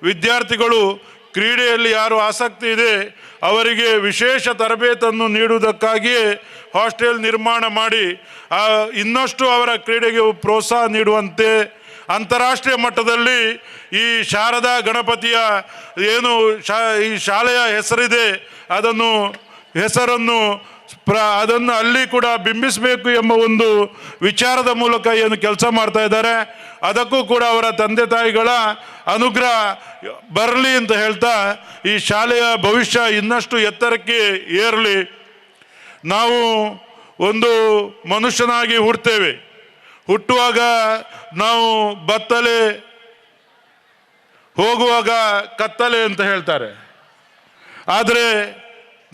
ವಿದ್ಯಾರ್ಥಿಗಳು ಕ್ರೀಡೆಯಲ್ಲಿ ಯಾರು ಆಸಕ್ತಿ ಇದೆ ಅವರಿಗೆ ವಿಶೇಷ ತರಬೇತನ್ನು ನೀಡುವುದಕ್ಕಾಗಿಯೇ ಹಾಸ್ಟೆಲ್ ನಿರ್ಮಾಣ ಮಾಡಿ ಇನ್ನಷ್ಟು ಅವರ ಕ್ರೀಡೆಗೆ ಪ್ರೋತ್ಸಾಹ ನೀಡುವಂತೆ ಅಂತಾರಾಷ್ಟ್ರೀಯ ಮಟ್ಟದಲ್ಲಿ ಈ ಶಾರದಾ ಗಣಪತಿಯ ಏನು ಈ ಶಾಲೆಯ ಹೆಸರಿದೆ ಹೆಸರನ್ನು ಅದನ್ನು ಅಲ್ಲಿ ಕೂಡ ಬಿಂಬಿಸಬೇಕು ಎಂಬ ಒಂದು ವಿಚಾರದ ಮೂಲಕ ಏನು ಕೆಲಸ ಮಾಡ್ತಾ ಇದ್ದಾರೆ. ಅದಕ್ಕೂ ಕೂಡ ಅವರ ತಂದೆ ತಾಯಿಗಳ ಅನುಗ್ರಹ ಬರಲಿ ಅಂತ ಹೇಳ್ತಾ ಈ ಶಾಲೆಯ ಭವಿಷ್ಯ ಇನ್ನಷ್ಟು ಎತ್ತರಕ್ಕೆ ಏರಲಿ. ನಾವು ಒಂದು ಮನುಷ್ಯನಾಗಿ ಹುಟ್ಟುತ್ತೇವೆ. ಹುಟ್ಟುವಾಗ ನಾವು ಬತ್ತಲೆ, ಹೋಗುವಾಗ ಕತ್ತಲೆ ಅಂತ ಹೇಳ್ತಾರೆ. ಆದರೆ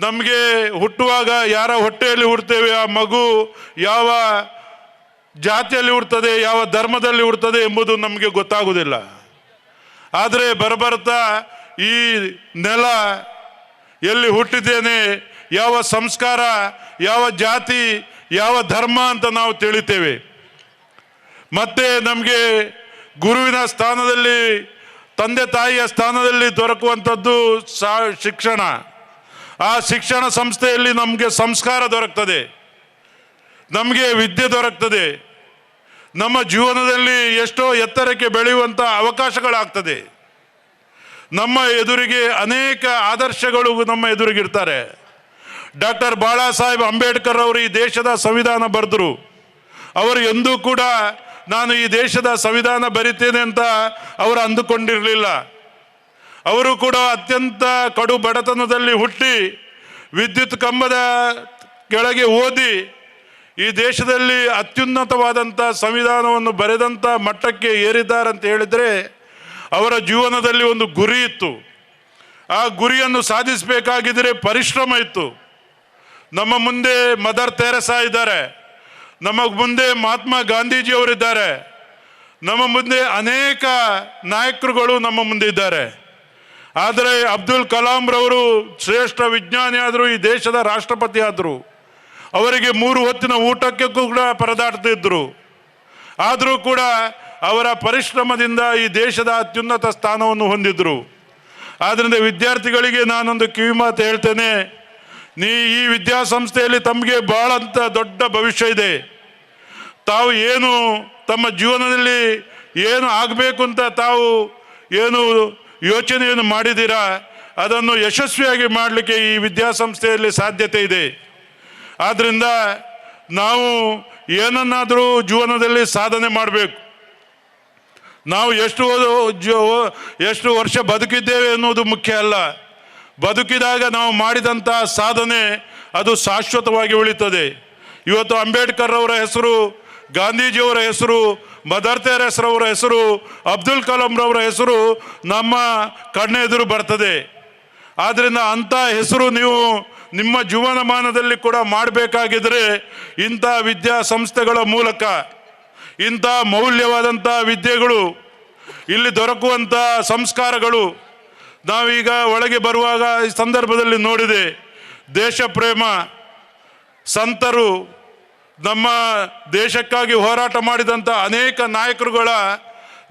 ನಮಗೆ ಹುಟ್ಟುವಾಗ ಯಾರ ಹೊಟ್ಟೆಯಲ್ಲಿ ಹುಡ್ತೇವೆ ಆ ಮಗು ಯಾವ ಜಾತಿಯಲ್ಲಿ ಹುಡ್ತದೆ, ಯಾವ ಧರ್ಮದಲ್ಲಿ ಹುಡ್ತದೆ ಎಂಬುದು ನಮಗೆ ಗೊತ್ತಾಗುವುದಿಲ್ಲ. ಆದರೆ ಬರಬರ್ತಾ ಈ ನೆಲ ಎಲ್ಲಿ ಹುಟ್ಟಿದ್ದೇನೆ, ಯಾವ ಸಂಸ್ಕಾರ, ಯಾವ ಜಾತಿ, ಯಾವ ಧರ್ಮ ಅಂತ ನಾವು ತಿಳಿತೇವೆ. ಮತ್ತೆ ನಮಗೆ ಗುರುವಿನ ಸ್ಥಾನದಲ್ಲಿ, ತಂದೆ ತಾಯಿಯ ಸ್ಥಾನದಲ್ಲಿ ದೊರಕುವಂಥದ್ದು ಶಿಕ್ಷಣ. ಆ ಶಿಕ್ಷಣ ಸಂಸ್ಥೆಯಲ್ಲಿ ನಮಗೆ ಸಂಸ್ಕಾರ ದೊರಕ್ತದೆ, ನಮಗೆ ವಿದ್ಯೆ ದೊರಕ್ತದೆ, ನಮ್ಮ ಜೀವನದಲ್ಲಿ ಎಷ್ಟೋ ಎತ್ತರಕ್ಕೆ ಬೆಳೆಯುವಂಥ ಅವಕಾಶಗಳಾಗ್ತದೆ. ನಮ್ಮ ಎದುರಿಗೆ ಅನೇಕ ಆದರ್ಶಗಳು ನಮ್ಮ ಎದುರಿಗಿರ್ತಾರೆ. ಡಾಕ್ಟರ್ ಬಾಳಾ ಸಾಹೇಬ್ ಅಂಬೇಡ್ಕರ್ ಅವರು ಈ ದೇಶದ ಸಂವಿಧಾನ ಬರೆದರು. ಅವರು ಎಂದೂ ಕೂಡ ನಾನು ಈ ದೇಶದ ಸಂವಿಧಾನ ಬರಿತೇನೆ ಅಂತ ಅವರು ಅಂದುಕೊಂಡಿರಲಿಲ್ಲ. ಅವರು ಕೂಡ ಅತ್ಯಂತ ಕಡು ಬಡತನದಲ್ಲಿ ಹುಟ್ಟಿ ವಿದ್ಯುತ್ ಕಂಬದ ಕೆಳಗೆ ಓದಿ ಈ ದೇಶದಲ್ಲಿ ಅತ್ಯುನ್ನತವಾದಂಥ ಸಂವಿಧಾನವನ್ನು ಬರೆದಂಥ ಮಟ್ಟಕ್ಕೆ ಏರಿದ್ದಾರಂತ ಹೇಳಿದರೆ ಅವರ ಜೀವನದಲ್ಲಿ ಒಂದು ಗುರಿ ಇತ್ತು. ಆ ಗುರಿಯನ್ನು ಸಾಧಿಸಬೇಕಾಗಿದ್ದರೆ ಪರಿಶ್ರಮ ಇತ್ತು. ನಮ್ಮ ಮುಂದೆ ಮದರ್ ತೆರೆಸಾ ಇದ್ದಾರೆ, ನಮ್ಮ ಮುಂದೆ ಮಹಾತ್ಮ ಗಾಂಧೀಜಿಯವರಿದ್ದಾರೆ, ನಮ್ಮ ಮುಂದೆ ಅನೇಕ ನಾಯಕರುಗಳು ನಮ್ಮ ಮುಂದೆ ಇದ್ದಾರೆ. ಆದರೆ ಅಬ್ದುಲ್ ಕಲಾಂ ರವರು ಶ್ರೇಷ್ಠ ವಿಜ್ಞಾನಿ ಆದರು, ಈ ದೇಶದ ರಾಷ್ಟ್ರಪತಿ ಆದರು. ಅವರಿಗೆ 3 ಹೊತ್ತಿನ ಊಟಕ್ಕೆ ಕೂಡ ಪರದಾಡ್ತಿದ್ದರು. ಆದರೂ ಕೂಡ ಅವರ ಪರಿಶ್ರಮದಿಂದ ಈ ದೇಶದ ಅತ್ಯುನ್ನತ ಸ್ಥಾನವನ್ನು ಹೊಂದಿದ್ರು. ಆದ್ದರಿಂದ ವಿದ್ಯಾರ್ಥಿಗಳಿಗೆ ನಾನೊಂದು ಕಿವಿಮಾತು ಹೇಳ್ತೇನೆ, ಈ ವಿದ್ಯಾಸಂಸ್ಥೆಯಲ್ಲಿ ತಮಗೆ ಭಾಳ ದೊಡ್ಡ ಭವಿಷ್ಯ ಇದೆ. ತಾವು ಏನು ತಮ್ಮ ಜೀವನದಲ್ಲಿ ಏನು ಆಗಬೇಕು ಅಂತ ತಾವು ಏನು ಯೋಚನೆಯನ್ನು ಮಾಡಿದ್ದೀರಾ ಅದನ್ನು ಯಶಸ್ವಿಯಾಗಿ ಮಾಡಲಿಕ್ಕೆ ಈ ವಿದ್ಯಾಸಂಸ್ಥೆಯಲ್ಲಿ ಸಾಧ್ಯತೆ ಇದೆ. ಆದ್ದರಿಂದ ನಾವು ಏನನ್ನಾದರೂ ಜೀವನದಲ್ಲಿ ಸಾಧನೆ ಮಾಡಬೇಕು. ನಾವು ಎಷ್ಟು ವರ್ಷ ಬದುಕಿದ್ದೇವೆ ಎನ್ನುವುದು ಮುಖ್ಯ ಅಲ್ಲ. ಬದುಕಿದಾಗ ನಾವು ಮಾಡಿದಂಥ ಸಾಧನೆ ಅದು ಶಾಶ್ವತವಾಗಿ ಉಳಿತದೆ. ಇವತ್ತು ಅಂಬೇಡ್ಕರ್ ಅವರ ಹೆಸರು, ಗಾಂಧೀಜಿಯವರ ಹೆಸರು, ಮದರ್ ತೆರೇಸರವರ ಹೆಸರು, ಅಬ್ದುಲ್ ಕಲಾಂರವರ ಹೆಸರು ನಮ್ಮ ಕಣ್ಣೆದುರು ಬರ್ತದೆ. ಆದ್ದರಿಂದ ಅಂಥ ಹೆಸರು ನೀವು ನಿಮ್ಮ ಜೀವನಮಾನದಲ್ಲಿ ಕೂಡ ಮಾಡಬೇಕಾಗಿದ್ದರೆ ಇಂಥ ವಿದ್ಯಾಸಂಸ್ಥೆಗಳ ಮೂಲಕ ಇಂಥ ಮೌಲ್ಯವಾದಂಥ ವಿದ್ಯೆಗಳು, ಇಲ್ಲಿ ದೊರಕುವಂಥ ಸಂಸ್ಕಾರಗಳು, ನಾವೀಗ ಒಳಗೆ ಬರುವಾಗ ಈ ಸಂದರ್ಭದಲ್ಲಿ ನೋಡಿದೆ, ದೇಶ ಪ್ರೇಮ, ಸಂತರು, ನಮ್ಮ ದೇಶಕ್ಕಾಗಿ ಹೋರಾಟ ಮಾಡಿದಂಥ ಅನೇಕ ನಾಯಕರುಗಳ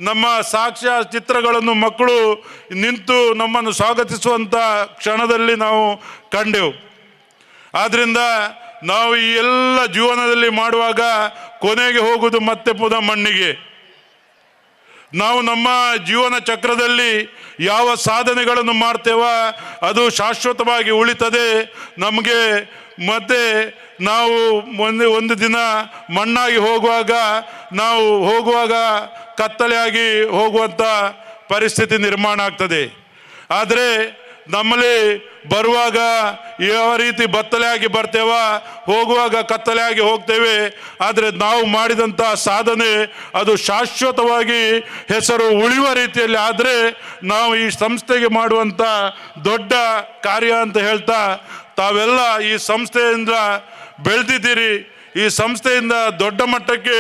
ನಮ್ಮ ಸಾಕ್ಷ್ಯ ಚಿತ್ರಗಳನ್ನು ಮಕ್ಕಳು ನಿಂತು ನಮ್ಮನ್ನು ಸ್ವಾಗತಿಸುವಂಥ ಕ್ಷಣದಲ್ಲಿ ನಾವು ಕಂಡೆವು. ಆದ್ದರಿಂದ ನಾವು ಈ ಎಲ್ಲ ಜೀವನದಲ್ಲಿ ಮಾಡುವಾಗ ಕೊನೆಗೆ ಹೋಗುವುದು ಮತ್ತೆ ಪುನಃ ಮಣ್ಣಿಗೆ. ನಾವು ನಮ್ಮ ಜೀವನ ಚಕ್ರದಲ್ಲಿ ಯಾವ ಸಾಧನೆಗಳನ್ನು ಮಾಡ್ತೇವೋ ಅದು ಶಾಶ್ವತವಾಗಿ ಉಳಿತದೆ ನಮಗೆ. ಮತ್ತೆ ನಾವು ಒಂದು ದಿನ ಮಣ್ಣಾಗಿ ಹೋಗುವಾಗ ಕತ್ತಲೆಯಾಗಿ ಹೋಗುವಂಥ ಪರಿಸ್ಥಿತಿ ನಿರ್ಮಾಣ ಆಗ್ತದೆ. ಆದರೆ ನಮ್ಮಲ್ಲಿ ಬರುವಾಗ ಯಾವ ರೀತಿ ಬತ್ತಲೆಯಾಗಿ ಬರ್ತೇವೋ ಹೋಗುವಾಗ ಕತ್ತಲೆಯಾಗಿ ಹೋಗ್ತೇವೆ. ಆದರೆ ನಾವು ಮಾಡಿದಂಥ ಸಾಧನೆ ಅದು ಶಾಶ್ವತವಾಗಿ ಹೆಸರು ಉಳಿಯುವ ರೀತಿಯಲ್ಲಿ ಆದರೆ ನಾವು ಈ ಸಂಸ್ಥೆಗೆ ಮಾಡುವಂಥ ದೊಡ್ಡ ಕಾರ್ಯ ಅಂತ ಹೇಳ್ತಾ, ತಾವೆಲ್ಲ ಈ ಸಂಸ್ಥೆಯಿಂದ ಬೆಳೆದಿದ್ದೀರಿ. ಈ ಸಂಸ್ಥೆಯಿಂದ ದೊಡ್ಡ ಮಟ್ಟಕ್ಕೆ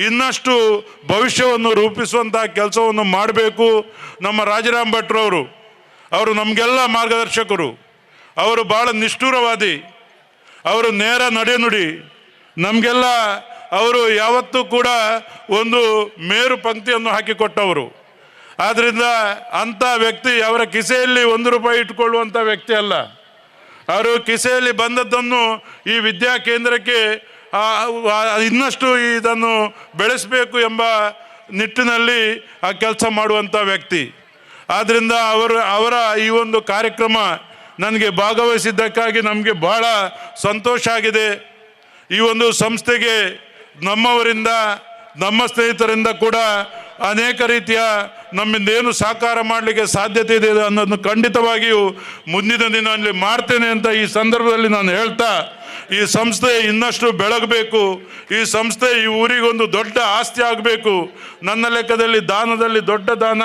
ಇನ್ನಷ್ಟು ಭವಿಷ್ಯವನ್ನು ರೂಪಿಸುವಂಥ ಕೆಲಸವನ್ನು ಮಾಡಬೇಕು. ನಮ್ಮ ರಾಜಾರಾಮ್ ಭಟ್ರವರು ಅವರು ನಮಗೆಲ್ಲ ಮಾರ್ಗದರ್ಶಕರು. ಅವರು ಭಾಳ ನಿಷ್ಠುರವಾದಿ, ಅವರು ನೇರ ನಡೆನುಡಿ. ನಮಗೆಲ್ಲ ಅವರು ಯಾವತ್ತೂ ಕೂಡ ಒಂದು ಮೇರು ಪಂಕ್ತಿಯನ್ನು ಹಾಕಿಕೊಟ್ಟವರು. ಆದ್ದರಿಂದ ಅಂಥ ವ್ಯಕ್ತಿ ಅವರ ಕಿಸೆಯಲ್ಲಿ ₹1 ಇಟ್ಕೊಳ್ಳುವಂಥ ವ್ಯಕ್ತಿ ಅಲ್ಲ. ಅವರು ಕಿಸೆಯಲ್ಲಿ ಬಂದದ್ದನ್ನು ಈ ವಿದ್ಯಾ ಕೇಂದ್ರಕ್ಕೆ ಇನ್ನಷ್ಟು ಇದನ್ನು ಬೆಳೆಸಬೇಕು ಎಂಬ ನಿಟ್ಟಿನಲ್ಲಿ ಆ ಕೆಲಸ ಮಾಡುವಂಥ ವ್ಯಕ್ತಿ. ಆದ್ದರಿಂದ ಅವರ ಈ ಒಂದು ಕಾರ್ಯಕ್ರಮ ನನಗೆ ಭಾಗವಹಿಸಿದ್ದಕ್ಕಾಗಿ ನಮಗೆ ಬಹಳ ಸಂತೋಷ ಆಗಿದೆ. ಈ ಒಂದು ಸಂಸ್ಥೆಗೆ ನಮ್ಮವರಿಂದ, ನಮ್ಮ ಸ್ನೇಹಿತರಿಂದ ಕೂಡ ಅನೇಕ ರೀತಿಯ ನಮ್ಮಿಂದ ಏನು ಸಹಕಾರ ಮಾಡಲಿಕ್ಕೆ ಸಾಧ್ಯತೆ ಇದೆ ಅನ್ನೋದನ್ನು ಖಂಡಿತವಾಗಿಯೂ ಮುಂದಿನ ದಿನದಲ್ಲಿ ಮಾಡ್ತೇನೆ ಅಂತ ಈ ಸಂದರ್ಭದಲ್ಲಿ ನಾನು ಹೇಳ್ತಾ, ಈ ಸಂಸ್ಥೆ ಇನ್ನಷ್ಟು ಬೆಳಗಬೇಕು. ಈ ಸಂಸ್ಥೆ ಈ ಊರಿಗೊಂದು ದೊಡ್ಡ ಆಸ್ತಿ ಆಗಬೇಕು. ನನ್ನ ಲೆಕ್ಕದಲ್ಲಿ ದಾನದಲ್ಲಿ ದೊಡ್ಡ ದಾನ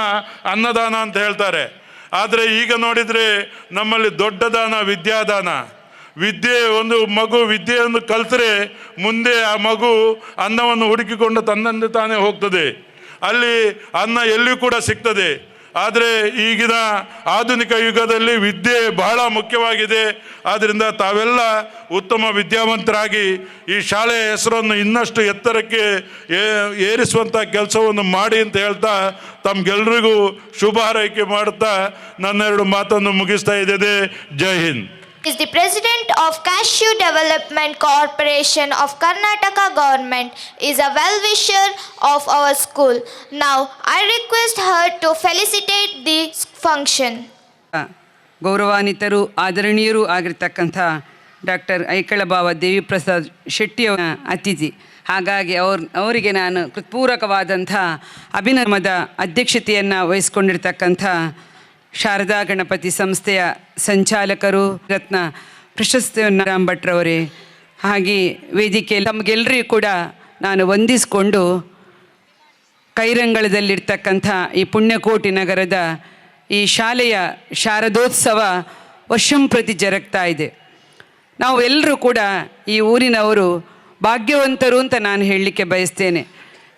ಅನ್ನದಾನ ಅಂತ ಹೇಳ್ತಾರೆ. ಆದರೆ ಈಗ ನೋಡಿದರೆ ನಮ್ಮಲ್ಲಿ ದೊಡ್ಡ ದಾನ ವಿದ್ಯಾದಾನ. ವಿದ್ಯೆ, ಒಂದು ಮಗು ವಿದ್ಯೆಯನ್ನು ಕಲಿತರೆ ಮುಂದೆ ಆ ಮಗು ಅನ್ನವನ್ನು ಹುಡುಕಿಕೊಂಡು ತನ್ನಂತೆ ತಾನೇ ಹೋಗ್ತದೆ. ಅಲ್ಲಿ ಅನ್ನ ಎಲ್ಲಿಯೂ ಕೂಡ ಸಿಗ್ತದೆ. ಆದರೆ ಈಗಿನ ಆಧುನಿಕ ಯುಗದಲ್ಲಿ ವಿದ್ಯೆ ಬಹಳ ಮುಖ್ಯವಾಗಿದೆ. ಆದ್ದರಿಂದ ತಾವೆಲ್ಲ ಉತ್ತಮ ವಿದ್ಯಾವಂತರಾಗಿ ಈ ಶಾಲೆಯ ಹೆಸರನ್ನು ಇನ್ನಷ್ಟು ಎತ್ತರಕ್ಕೆ ಏರಿಸುವಂಥ ಕೆಲಸವನ್ನು ಮಾಡಿ ಅಂತ ಹೇಳ್ತಾ ತಮಗೆಲ್ಲರಿಗೂ ಶುಭ ಹಾರೈಕೆ ಮಾಡುತ್ತಾ ನನ್ನ 2 ಮಾತನ್ನು ಮುಗಿಸ್ತಾ ಇದ್ದೇನೆ. ಜೈ Hind. Is the President of Cashew Development Corporation of Karnataka Government, is a well-wisher of our school. Now I request her to felicitate the function. ಗೌರವಾನ್ವಿತರು ಆದರಣೀಯರು ಆಗಿರ್ತಕ್ಕಂಥ ಡಾಕ್ಟರ್ ಐಕಳಭಾವ ದೇವಿಪ್ರಸಾದ್ ಶೆಟ್ಟಿಯವರ ಅತಿಥಿ. ಹಾಗಾಗಿ ಅವರಿಗೆ ನಾನು ಹೃತ್ಪೂರ್ವಕವಾದಂಥ ಅಭಿನಂದನದ ಅಧ್ಯಕ್ಷತೆಯನ್ನು ವಹಿಸ್ಕೊಂಡಿರ್ತಕ್ಕಂಥ ಶಾರದಾ ಗಣಪತಿ ಸಂಸ್ಥೆಯ ಸಂಚಾಲಕರು, ರತ್ನ ಪ್ರಶಸ್ತಿಯನ್ನು ರಾಮ್ ಭಟ್ರವರೇ, ಹಾಗೆ ವೇದಿಕೆ ತಮಗೆಲ್ಲರಿಗೂ ಕೂಡ ನಾನು ವಂದಿಸಿಕೊಂಡು ಕೈರಂಗಳದಲ್ಲಿರ್ತಕ್ಕಂಥ ಈ ಪುಣ್ಯಕೋಟಿ ನಗರದ ಈ ಶಾಲೆಯ ಶಾರದೋತ್ಸವ ವರ್ಷಂಪ್ರತಿ ಜರುಗ್ತಾ ಇದೆ. ನಾವು ಎಲ್ಲರೂ ಕೂಡ ಈ ಊರಿನವರು ಭಾಗ್ಯವಂತರು ಅಂತ ನಾನು ಹೇಳಲಿಕ್ಕೆ ಬಯಸ್ತೇನೆ.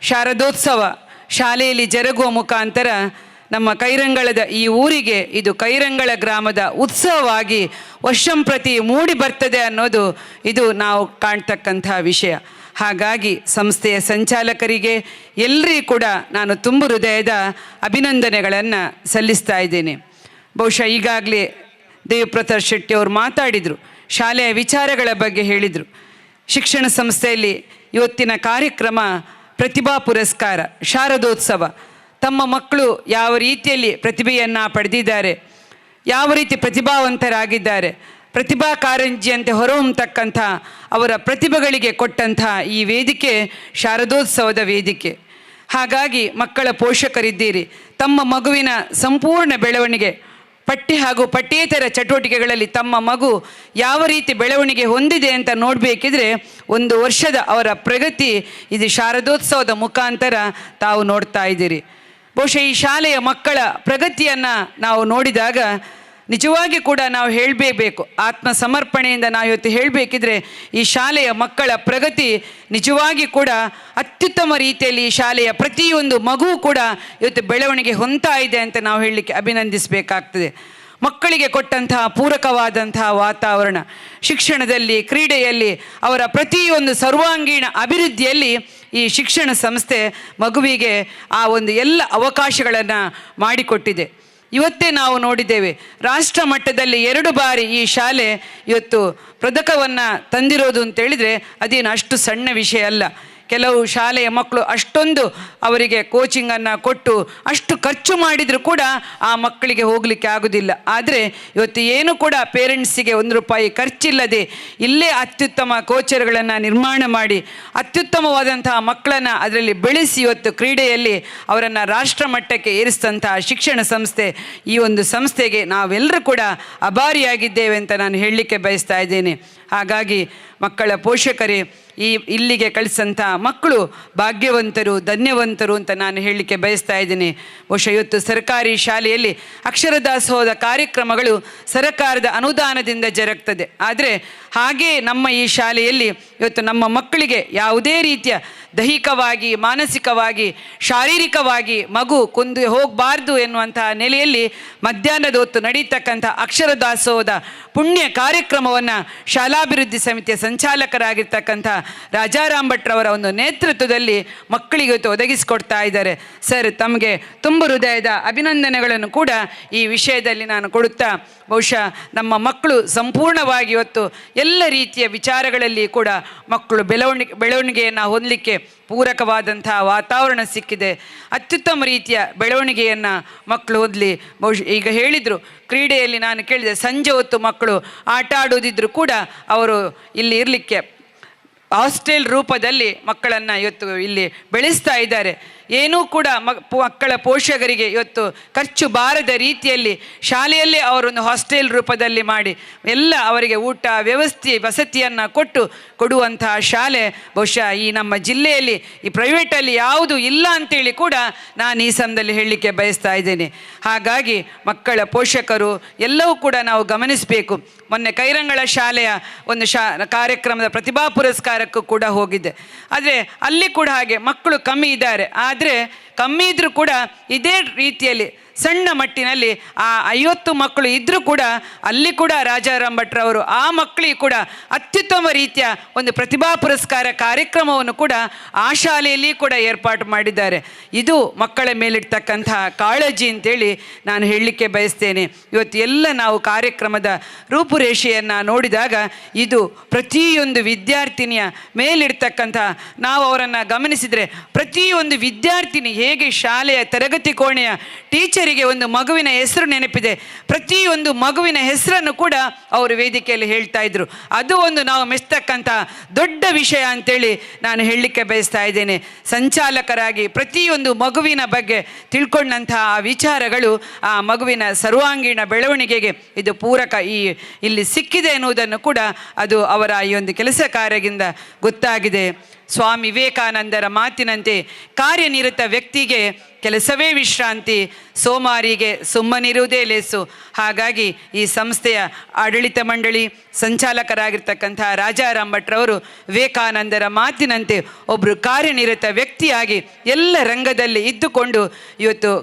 ಶಾರದೋತ್ಸವ ಶಾಲೆಯಲ್ಲಿ ಜರುಗುವ ಮುಖಾಂತರ ನಮ್ಮ ಕೈರಂಗಳದ ಈ ಊರಿಗೆ ಇದು ಕೈರಂಗಳ ಗ್ರಾಮದ ಉತ್ಸವವಾಗಿ ವರ್ಷಂಪ್ರತಿ ಮೂಡಿ ಬರ್ತದೆ ಅನ್ನೋದು ಇದು ನಾವು ಕಾಣ್ತಕ್ಕಂಥ ವಿಷಯ. ಹಾಗಾಗಿ ಸಂಸ್ಥೆಯ ಸಂಚಾಲಕರಿಗೆ ಎಲ್ಲರಿಗೂ ಕೂಡ ನಾನು ತುಂಬ ಹೃದಯದ ಅಭಿನಂದನೆಗಳನ್ನು ಸಲ್ಲಿಸ್ತಾ ಇದ್ದೇನೆ. ಬಹುಶಃ ಈಗಾಗಲೇ ದೇವಿಪ್ರಸಾದ್ ಶೆಟ್ಟಿಯವರು ಮಾತಾಡಿದರು, ಶಾಲೆಯ ವಿಚಾರಗಳ ಬಗ್ಗೆ ಹೇಳಿದರು. ಶಿಕ್ಷಣ ಸಂಸ್ಥೆಯಲ್ಲಿ ಇವತ್ತಿನ ಕಾರ್ಯಕ್ರಮ ಪ್ರತಿಭಾ ಪುರಸ್ಕಾರ, ಶಾರದೋತ್ಸವ. ತಮ್ಮ ಮಕ್ಕಳು ಯಾವ ರೀತಿಯಲ್ಲಿ ಪ್ರತಿಭೆಯನ್ನು ಪಡೆದಿದ್ದಾರೆ, ಯಾವ ರೀತಿ ಪ್ರತಿಭಾವಂತರಾಗಿದ್ದಾರೆ, ಪ್ರತಿಭಾ ಕಾರಂಜಿಯಂತೆ ಹೊರಹೊಮ್ಮತಕ್ಕಂಥ ಅವರ ಪ್ರತಿಭೆಗಳಿಗೆ ಕೊಟ್ಟಂಥ ಈ ವೇದಿಕೆ ಶಾರದೋತ್ಸವದ ವೇದಿಕೆ. ಹಾಗಾಗಿ ಮಕ್ಕಳ ಪೋಷಕರಿದ್ದೀರಿ, ತಮ್ಮ ಮಗುವಿನ ಸಂಪೂರ್ಣ ಬೆಳವಣಿಗೆ ಪಠ್ಯ ಹಾಗೂ ಪಠ್ಯೇತರ ಚಟುವಟಿಕೆಗಳಲ್ಲಿ ತಮ್ಮ ಮಗು ಯಾವ ರೀತಿ ಬೆಳವಣಿಗೆ ಹೊಂದಿದೆ ಅಂತ ನೋಡಬೇಕಿದ್ರೆ 1 ವರ್ಷದ ಅವರ ಪ್ರಗತಿ ಇದು ಶಾರದೋತ್ಸವದ ಮುಖಾಂತರ ತಾವು ನೋಡ್ತಾ ಇದ್ದೀರಿ. ಬಹುಶಃ ಈ ಶಾಲೆಯ ಮಕ್ಕಳ ಪ್ರಗತಿಯನ್ನು ನಾವು ನೋಡಿದಾಗ ನಿಜವಾಗಿ ಕೂಡ ನಾವು ಹೇಳಬೇಕು, ಆತ್ಮ ಸಮರ್ಪಣೆಯಿಂದ ನಾವು ಇವತ್ತು ಹೇಳಬೇಕಿದ್ರೆ ಈ ಶಾಲೆಯ ಮಕ್ಕಳ ಪ್ರಗತಿ ನಿಜವಾಗಿ ಕೂಡ ಅತ್ಯುತ್ತಮ ರೀತಿಯಲ್ಲಿ ಈ ಶಾಲೆಯ ಪ್ರತಿಯೊಂದು ಮಗು ಕೂಡ ಇವತ್ತು ಬೆಳವಣಿಗೆ ಹೊಂದ್ತಾ ಇದೆ ಅಂತ ನಾವು ಹೇಳಲಿಕ್ಕೆ ಅಭಿನಂದಿಸಬೇಕಾಗ್ತದೆ. ಮಕ್ಕಳಿಗೆ ಕೊಟ್ಟಂತಹ ಪೂರಕವಾದಂತಹ ವಾತಾವರಣ, ಶಿಕ್ಷಣದಲ್ಲಿ, ಕ್ರೀಡೆಯಲ್ಲಿ, ಅವರ ಪ್ರತಿಯೊಂದು ಸರ್ವಾಂಗೀಣ ಅಭಿವೃದ್ಧಿಯಲ್ಲಿ ಈ ಶಿಕ್ಷಣ ಸಂಸ್ಥೆ ಮಗುವಿಗೆ ಆ ಒಂದು ಎಲ್ಲ ಅವಕಾಶಗಳನ್ನು ಮಾಡಿಕೊಟ್ಟಿದೆ. ಇವತ್ತೇ ನಾವು ನೋಡಿದ್ದೇವೆ, ರಾಷ್ಟ್ರ ಮಟ್ಟದಲ್ಲಿ 2 ಬಾರಿ ಈ ಶಾಲೆ ಇವತ್ತು ಪದಕವನ್ನು ತಂದಿರೋದು ಅಂತೇಳಿದರೆ ಅದೇನು ಅಷ್ಟು ಸಣ್ಣ ವಿಷಯ ಅಲ್ಲ. ಕೆಲವು ಶಾಲೆಯ ಮಕ್ಕಳು ಅಷ್ಟೊಂದು ಅವರಿಗೆ ಕೋಚಿಂಗನ್ನು ಕೊಟ್ಟು ಅಷ್ಟು ಖರ್ಚು ಮಾಡಿದರೂ ಕೂಡ ಆ ಮಕ್ಕಳಿಗೆ ಹೋಗಲಿಕ್ಕೆ ಆಗೋದಿಲ್ಲ. ಆದರೆ ಇವತ್ತು ಏನು ಕೂಡ ಪೇರೆಂಟ್ಸಿಗೆ 1 ರೂಪಾಯಿ ಖರ್ಚಿಲ್ಲದೆ ಇಲ್ಲೇ ಅತ್ಯುತ್ತಮ ಕೋಚರ್ಗಳನ್ನು ನಿರ್ಮಾಣ ಮಾಡಿ ಅತ್ಯುತ್ತಮವಾದಂತಹ ಮಕ್ಕಳನ್ನು ಅದರಲ್ಲಿ ಬೆಳೆಸಿ ಇವತ್ತು ಕ್ರೀಡೆಯಲ್ಲಿ ಅವರನ್ನು ರಾಷ್ಟ್ರ ಮಟ್ಟಕ್ಕೆ ಏರಿಸಿದಂತಹ ಶಿಕ್ಷಣ ಸಂಸ್ಥೆ, ಈ ಒಂದು ಸಂಸ್ಥೆಗೆ ನಾವೆಲ್ಲರೂ ಕೂಡ ಅಭಾರಿಯಾಗಿದ್ದೇವೆ ಅಂತ ನಾನು ಹೇಳಲಿಕ್ಕೆ ಬಯಸ್ತಾ ಇದ್ದೇನೆ. ಹಾಗಾಗಿ ಮಕ್ಕಳ ಪೋಷಕರೇ, ಇಲ್ಲಿಗೆ ಕಳಿಸಂಥ ಮಕ್ಕಳು ಭಾಗ್ಯವಂತರು, ಧನ್ಯವಂತರು ಅಂತ ನಾನು ಹೇಳಲಿಕ್ಕೆ ಬಯಸ್ತಾ ಇದ್ದೀನಿ. ಬಹುಶಃ ಇವತ್ತು ಸರ್ಕಾರಿ ಶಾಲೆಯಲ್ಲಿ ಅಕ್ಷರದಾಸೋಹದ ಕಾರ್ಯಕ್ರಮಗಳು ಸರ್ಕಾರದ ಅನುದಾನದಿಂದ ಜರುಗ್ತದೆ. ಆದರೆ ಹಾಗೇ ನಮ್ಮ ಈ ಶಾಲೆಯಲ್ಲಿ ಇವತ್ತು ನಮ್ಮ ಮಕ್ಕಳಿಗೆ ಯಾವುದೇ ರೀತಿಯ ದೈಹಿಕವಾಗಿ, ಮಾನಸಿಕವಾಗಿ, ಶಾರೀರಿಕವಾಗಿ ಮಗು ಕುಂದು ಹೋಗಬಾರ್ದು ಎನ್ನುವಂತಹ ನೆಲೆಯಲ್ಲಿ ಮಧ್ಯಾಹ್ನದ ಹೊತ್ತು ನಡೀತಕ್ಕಂಥ ಅಕ್ಷರದಾಸೋಹದ ಪುಣ್ಯ ಕಾರ್ಯಕ್ರಮವನ್ನು ಶಾಲಾಭಿವೃದ್ಧಿ ಸಮಿತಿಯ ಸಂಚಾಲಕರಾಗಿರ್ತಕ್ಕಂಥ ರಾಜಾರಾಮ್ ಭಟ್ರವರ ಒಂದು ನೇತೃತ್ವದಲ್ಲಿ ಮಕ್ಕಳಿಗೆ ಇವತ್ತು ಒದಗಿಸಿಕೊಡ್ತಾ ಇದ್ದಾರೆ. ಸರ್, ತಮಗೆ ತುಂಬ ಹೃದಯದ ಅಭಿನಂದನೆಗಳನ್ನು ಕೂಡ ಈ ವಿಷಯದಲ್ಲಿ ನಾನು ಕೊಡುತ್ತಾ, ಬಹುಶಃ ನಮ್ಮ ಮಕ್ಕಳು ಸಂಪೂರ್ಣವಾಗಿ ಇವತ್ತು ಎಲ್ಲ ರೀತಿಯ ವಿಚಾರಗಳಲ್ಲಿ ಕೂಡ ಮಕ್ಕಳು ಬೆಳವಣಿಗೆಯನ್ನು ಹೊಂದಲಿಕ್ಕೆ ಪೂರಕವಾದಂಥ ವಾತಾವರಣ ಸಿಕ್ಕಿದೆ. ಅತ್ಯುತ್ತಮ ರೀತಿಯ ಬೆಳವಣಿಗೆಯನ್ನು ಮಕ್ಕಳು ಹೊಂದಲಿ. ಬಹುಶಃ ಈಗ ಹೇಳಿದರು, ಕ್ರೀಡೆಯಲ್ಲಿ ನಾನು ಕೇಳಿದೆ, ಸಂಜೆ ಹೊತ್ತು ಮಕ್ಕಳು ಆಟ ಆಡೋದಿದ್ರು ಕೂಡ ಅವರು ಇಲ್ಲಿ ಇರಲಿಕ್ಕೆ ಹಾಸ್ಟೆಲ್ ರೂಪದಲ್ಲಿ ಮಕ್ಕಳನ್ನು ಇವತ್ತು ಇಲ್ಲಿ ಬೆಳೆಸ್ತಾ ಇದ್ದಾರೆ. ಏನೂ ಕೂಡ ಮಕ್ಕಳ ಪೋಷಕರಿಗೆ ಇವತ್ತು ಖರ್ಚು ಬಾರದ ರೀತಿಯಲ್ಲಿ ಶಾಲೆಯಲ್ಲೇ ಅವರೊಂದು ಹಾಸ್ಟೆಲ್ ರೂಪದಲ್ಲಿ ಮಾಡಿ ಎಲ್ಲ ಅವರಿಗೆ ಊಟ ವ್ಯವಸ್ಥೆ ವಸತಿಯನ್ನು ಕೊಡುವಂತಹ ಶಾಲೆ ಬಹುಶಃ ಈ ನಮ್ಮ ಜಿಲ್ಲೆಯಲ್ಲಿ ಈ ಪ್ರೈವೇಟಲ್ಲಿ ಯಾವುದು ಇಲ್ಲ ಅಂತೇಳಿ ಕೂಡ ನಾನು ಈ ಸಮಯದಲ್ಲಿ ಹೇಳಲಿಕ್ಕೆ ಬಯಸ್ತಾ ಇದ್ದೇನೆ. ಹಾಗಾಗಿ ಮಕ್ಕಳ ಪೋಷಕರು ಎಲ್ಲವೂ ಕೂಡ ನಾವು ಗಮನಿಸಬೇಕು. ಮೊನ್ನೆ ಕೈರಂಗಳ ಶಾಲೆಯ ಒಂದು ಕಾರ್ಯಕ್ರಮದ ಪ್ರತಿಭಾ ಪುರಸ್ಕಾರಕ್ಕೂ ಕೂಡ ಹೋಗಿದ್ದೆ. ಆದರೆ ಅಲ್ಲಿ ಕೂಡ ಹಾಗೆ ಮಕ್ಕಳು ಕಮ್ಮಿ ಇದ್ದಾರೆ. ಆದರೆ ಕಮ್ಮಿ ಇದ್ದರೂ ಕೂಡ ಇದೇ ರೀತಿಯಲ್ಲಿ ಸಣ್ಣ ಮಟ್ಟಿನಲ್ಲಿ ಆ 50 ಮಕ್ಕಳು ಇದ್ದರೂ ಕೂಡ ಅಲ್ಲಿ ಕೂಡ ರಾಜಾರಾಮ್ ಭಟ್ರವರು ಆ ಮಕ್ಕಳಿಗೆ ಕೂಡ ಅತ್ಯುತ್ತಮ ರೀತಿಯ ಒಂದು ಪ್ರತಿಭಾ ಪುರಸ್ಕಾರ ಕಾರ್ಯಕ್ರಮವನ್ನು ಕೂಡ ಆ ಶಾಲೆಯಲ್ಲಿ ಕೂಡ ಏರ್ಪಾಟು ಮಾಡಿದ್ದಾರೆ. ಇದು ಮಕ್ಕಳ ಮೇಲಿಡ್ತಕ್ಕಂತಹ ಕಾಳಜಿ ಅಂತೇಳಿ ನಾನು ಹೇಳಲಿಕ್ಕೆ ಬಯಸ್ತೇನೆ. ಇವತ್ತು ಎಲ್ಲ ನಾವು ಕಾರ್ಯಕ್ರಮದ ರೂಪುರೇಷೆಯನ್ನು ನೋಡಿದಾಗ ಇದು ಪ್ರತಿಯೊಂದು ವಿದ್ಯಾರ್ಥಿನಿಯ ಮೇಲಿಡ್ತಕ್ಕಂಥ, ನಾವು ಅವರನ್ನು ಗಮನಿಸಿದರೆ ಪ್ರತಿಯೊಂದು ವಿದ್ಯಾರ್ಥಿನಿ ಹೇಗೆ ಶಾಲೆಯ ತರಗತಿ ಕೋಣೆಯ ಟೀಚರಿಗೆ ಒಂದು ಮಗುವಿನ ಹೆಸರು ನೆನಪಿದೆ, ಪ್ರತಿಯೊಂದು ಮಗುವಿನ ಹೆಸರನ್ನು ಕೂಡ ಅವರು ವೇದಿಕೆಯಲ್ಲಿ ಹೇಳ್ತಾ ಇದ್ರು. ಅದು ಒಂದು ನಾವು ಮೆಚ್ಚತಕ್ಕಂಥ ದೊಡ್ಡ ವಿಷಯ ಅಂತೇಳಿ ನಾನು ಹೇಳಲಿಕ್ಕೆ ಬಯಸ್ತಾ ಇದ್ದೇನೆ. ಸಂಚಾಲಕರಾಗಿ ಪ್ರತಿಯೊಂದು ಮಗುವಿನ ಬಗ್ಗೆ ತಿಳ್ಕೊಂಡಂತಹ ಆ ವಿಚಾರಗಳು ಆ ಮಗುವಿನ ಸರ್ವಾಂಗೀಣ ಬೆಳವಣಿಗೆಗೆ ಇದು ಪೂರಕ ಇಲ್ಲಿ ಸಿಕ್ಕಿದೆ ಎನ್ನುವುದನ್ನು ಕೂಡ ಅದು ಅವರ ಈ ಒಂದು ಕೆಲಸ ಕಾರ್ಯದಿಂದ ಗೊತ್ತಾಗಿದೆ. ಸ್ವಾಮಿ ವಿವೇಕಾನಂದರ ಮಾತಿನಂತೆ ಕಾರ್ಯನಿರತ ವ್ಯಕ್ತಿಗೆ ಕೆಲಸವೇ ವಿಶ್ರಾಂತಿ, ಸೋಮಾರಿಗೆ ಸುಮ್ಮನಿರುವುದೇ ಲೇಸು. ಹಾಗಾಗಿ ಈ ಸಂಸ್ಥೆಯ ಆಡಳಿತ ಮಂಡಳಿ ಸಂಚಾಲಕರಾಗಿರ್ತಕ್ಕಂಥ ರಾಜಾರಾಮ್ ಭಟ್ರವರು ವಿವೇಕಾನಂದರ ಮಾತಿನಂತೆ ಒಬ್ಬರು ಕಾರ್ಯನಿರತ ವ್ಯಕ್ತಿಯಾಗಿ ಎಲ್ಲ ರಂಗದಲ್ಲಿ ಇದ್ದುಕೊಂಡು ಇವತ್ತು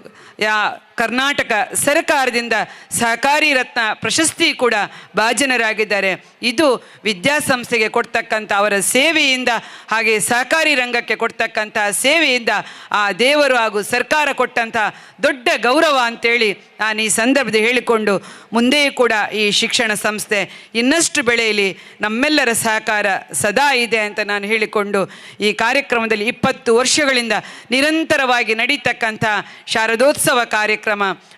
ಕರ್ನಾಟಕ ಸರ್ಕಾರದಿಂದ ಸಹಕಾರಿ ರತ್ನ ಪ್ರಶಸ್ತಿ ಕೂಡ ಭಾಜನರಾಗಿದ್ದಾರೆ. ಇದು ವಿದ್ಯಾಸಂಸ್ಥೆಗೆ ಕೊಡ್ತಕ್ಕಂಥ ಅವರ ಸೇವೆಯಿಂದ, ಹಾಗೆ ಸಹಕಾರಿ ರಂಗಕ್ಕೆ ಕೊಡ್ತಕ್ಕಂಥ ಸೇವೆಯಿಂದ ಆ ದೇವರು ಹಾಗೂ ಸರ್ಕಾರ ಕೊಟ್ಟಂಥ ದೊಡ್ಡ ಗೌರವ ಅಂತೇಳಿ ನಾನು ಈ ಸಂದರ್ಭದಲ್ಲಿ ಹೇಳಿಕೊಂಡು, ಮುಂದೆಯೂ ಕೂಡ ಈ ಶಿಕ್ಷಣ ಸಂಸ್ಥೆ ಇನ್ನಷ್ಟು ಬೆಳೆಯಲಿ, ನಮ್ಮೆಲ್ಲರ ಸಹಕಾರ ಸದಾ ಇದೆ ಅಂತ ನಾನು ಹೇಳಿಕೊಂಡು, ಈ ಕಾರ್ಯಕ್ರಮದಲ್ಲಿ 20 ವರ್ಷಗಳಿಂದ ನಿರಂತರವಾಗಿ ನಡೀತಕ್ಕಂಥ ಶಾರದೋತ್ಸವ ಕಾರ್ಯಕ್ರಮ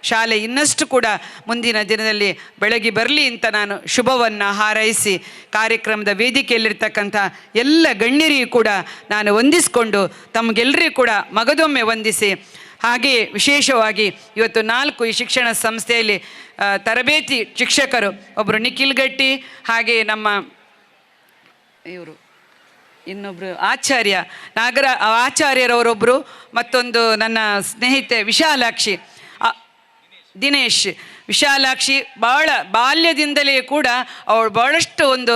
ಶಾಲೆ ಇನ್ನಷ್ಟು ಕೂಡ ಮುಂದಿನ ದಿನದಲ್ಲಿ ಬೆಳಗಿ ಬರಲಿ ಅಂತ ನಾನು ಶುಭವನ್ನು ಹಾರೈಸಿ, ಕಾರ್ಯಕ್ರಮದ ವೇದಿಕೆಯಲ್ಲಿರ್ತಕ್ಕಂಥ ಎಲ್ಲ ಗಣ್ಯರಿಗೂ ಕೂಡ ನಾನು ವಂದಿಸಿಕೊಂಡು, ತಮಗೆಲ್ಲರಿಗೂ ಕೂಡ ಮಗದೊಮ್ಮೆ ವಂದಿಸಿ, ಹಾಗೆಯೇ ವಿಶೇಷವಾಗಿ ಇವತ್ತು 4 ಈ ಶಿಕ್ಷಣ ಸಂಸ್ಥೆಯಲ್ಲಿ ತರಬೇತಿ ಶಿಕ್ಷಕರು, ಒಬ್ಬರು ನಿಖಿಲ್ ಗಟ್ಟಿ, ಹಾಗೆ ನಮ್ಮ ಇವರು ಇನ್ನೊಬ್ಬರು ಆಚಾರ್ಯರವರೊಬ್ಬರು, ಮತ್ತೊಂದು ನನ್ನ ಸ್ನೇಹಿತೆ ದಿನೇಶ್ ವಿಶಾಲಾಕ್ಷಿ ಭಾಳ ಬಾಲ್ಯದಿಂದಲೇ ಕೂಡ ಅವಳು ಭಾಳಷ್ಟು ಒಂದು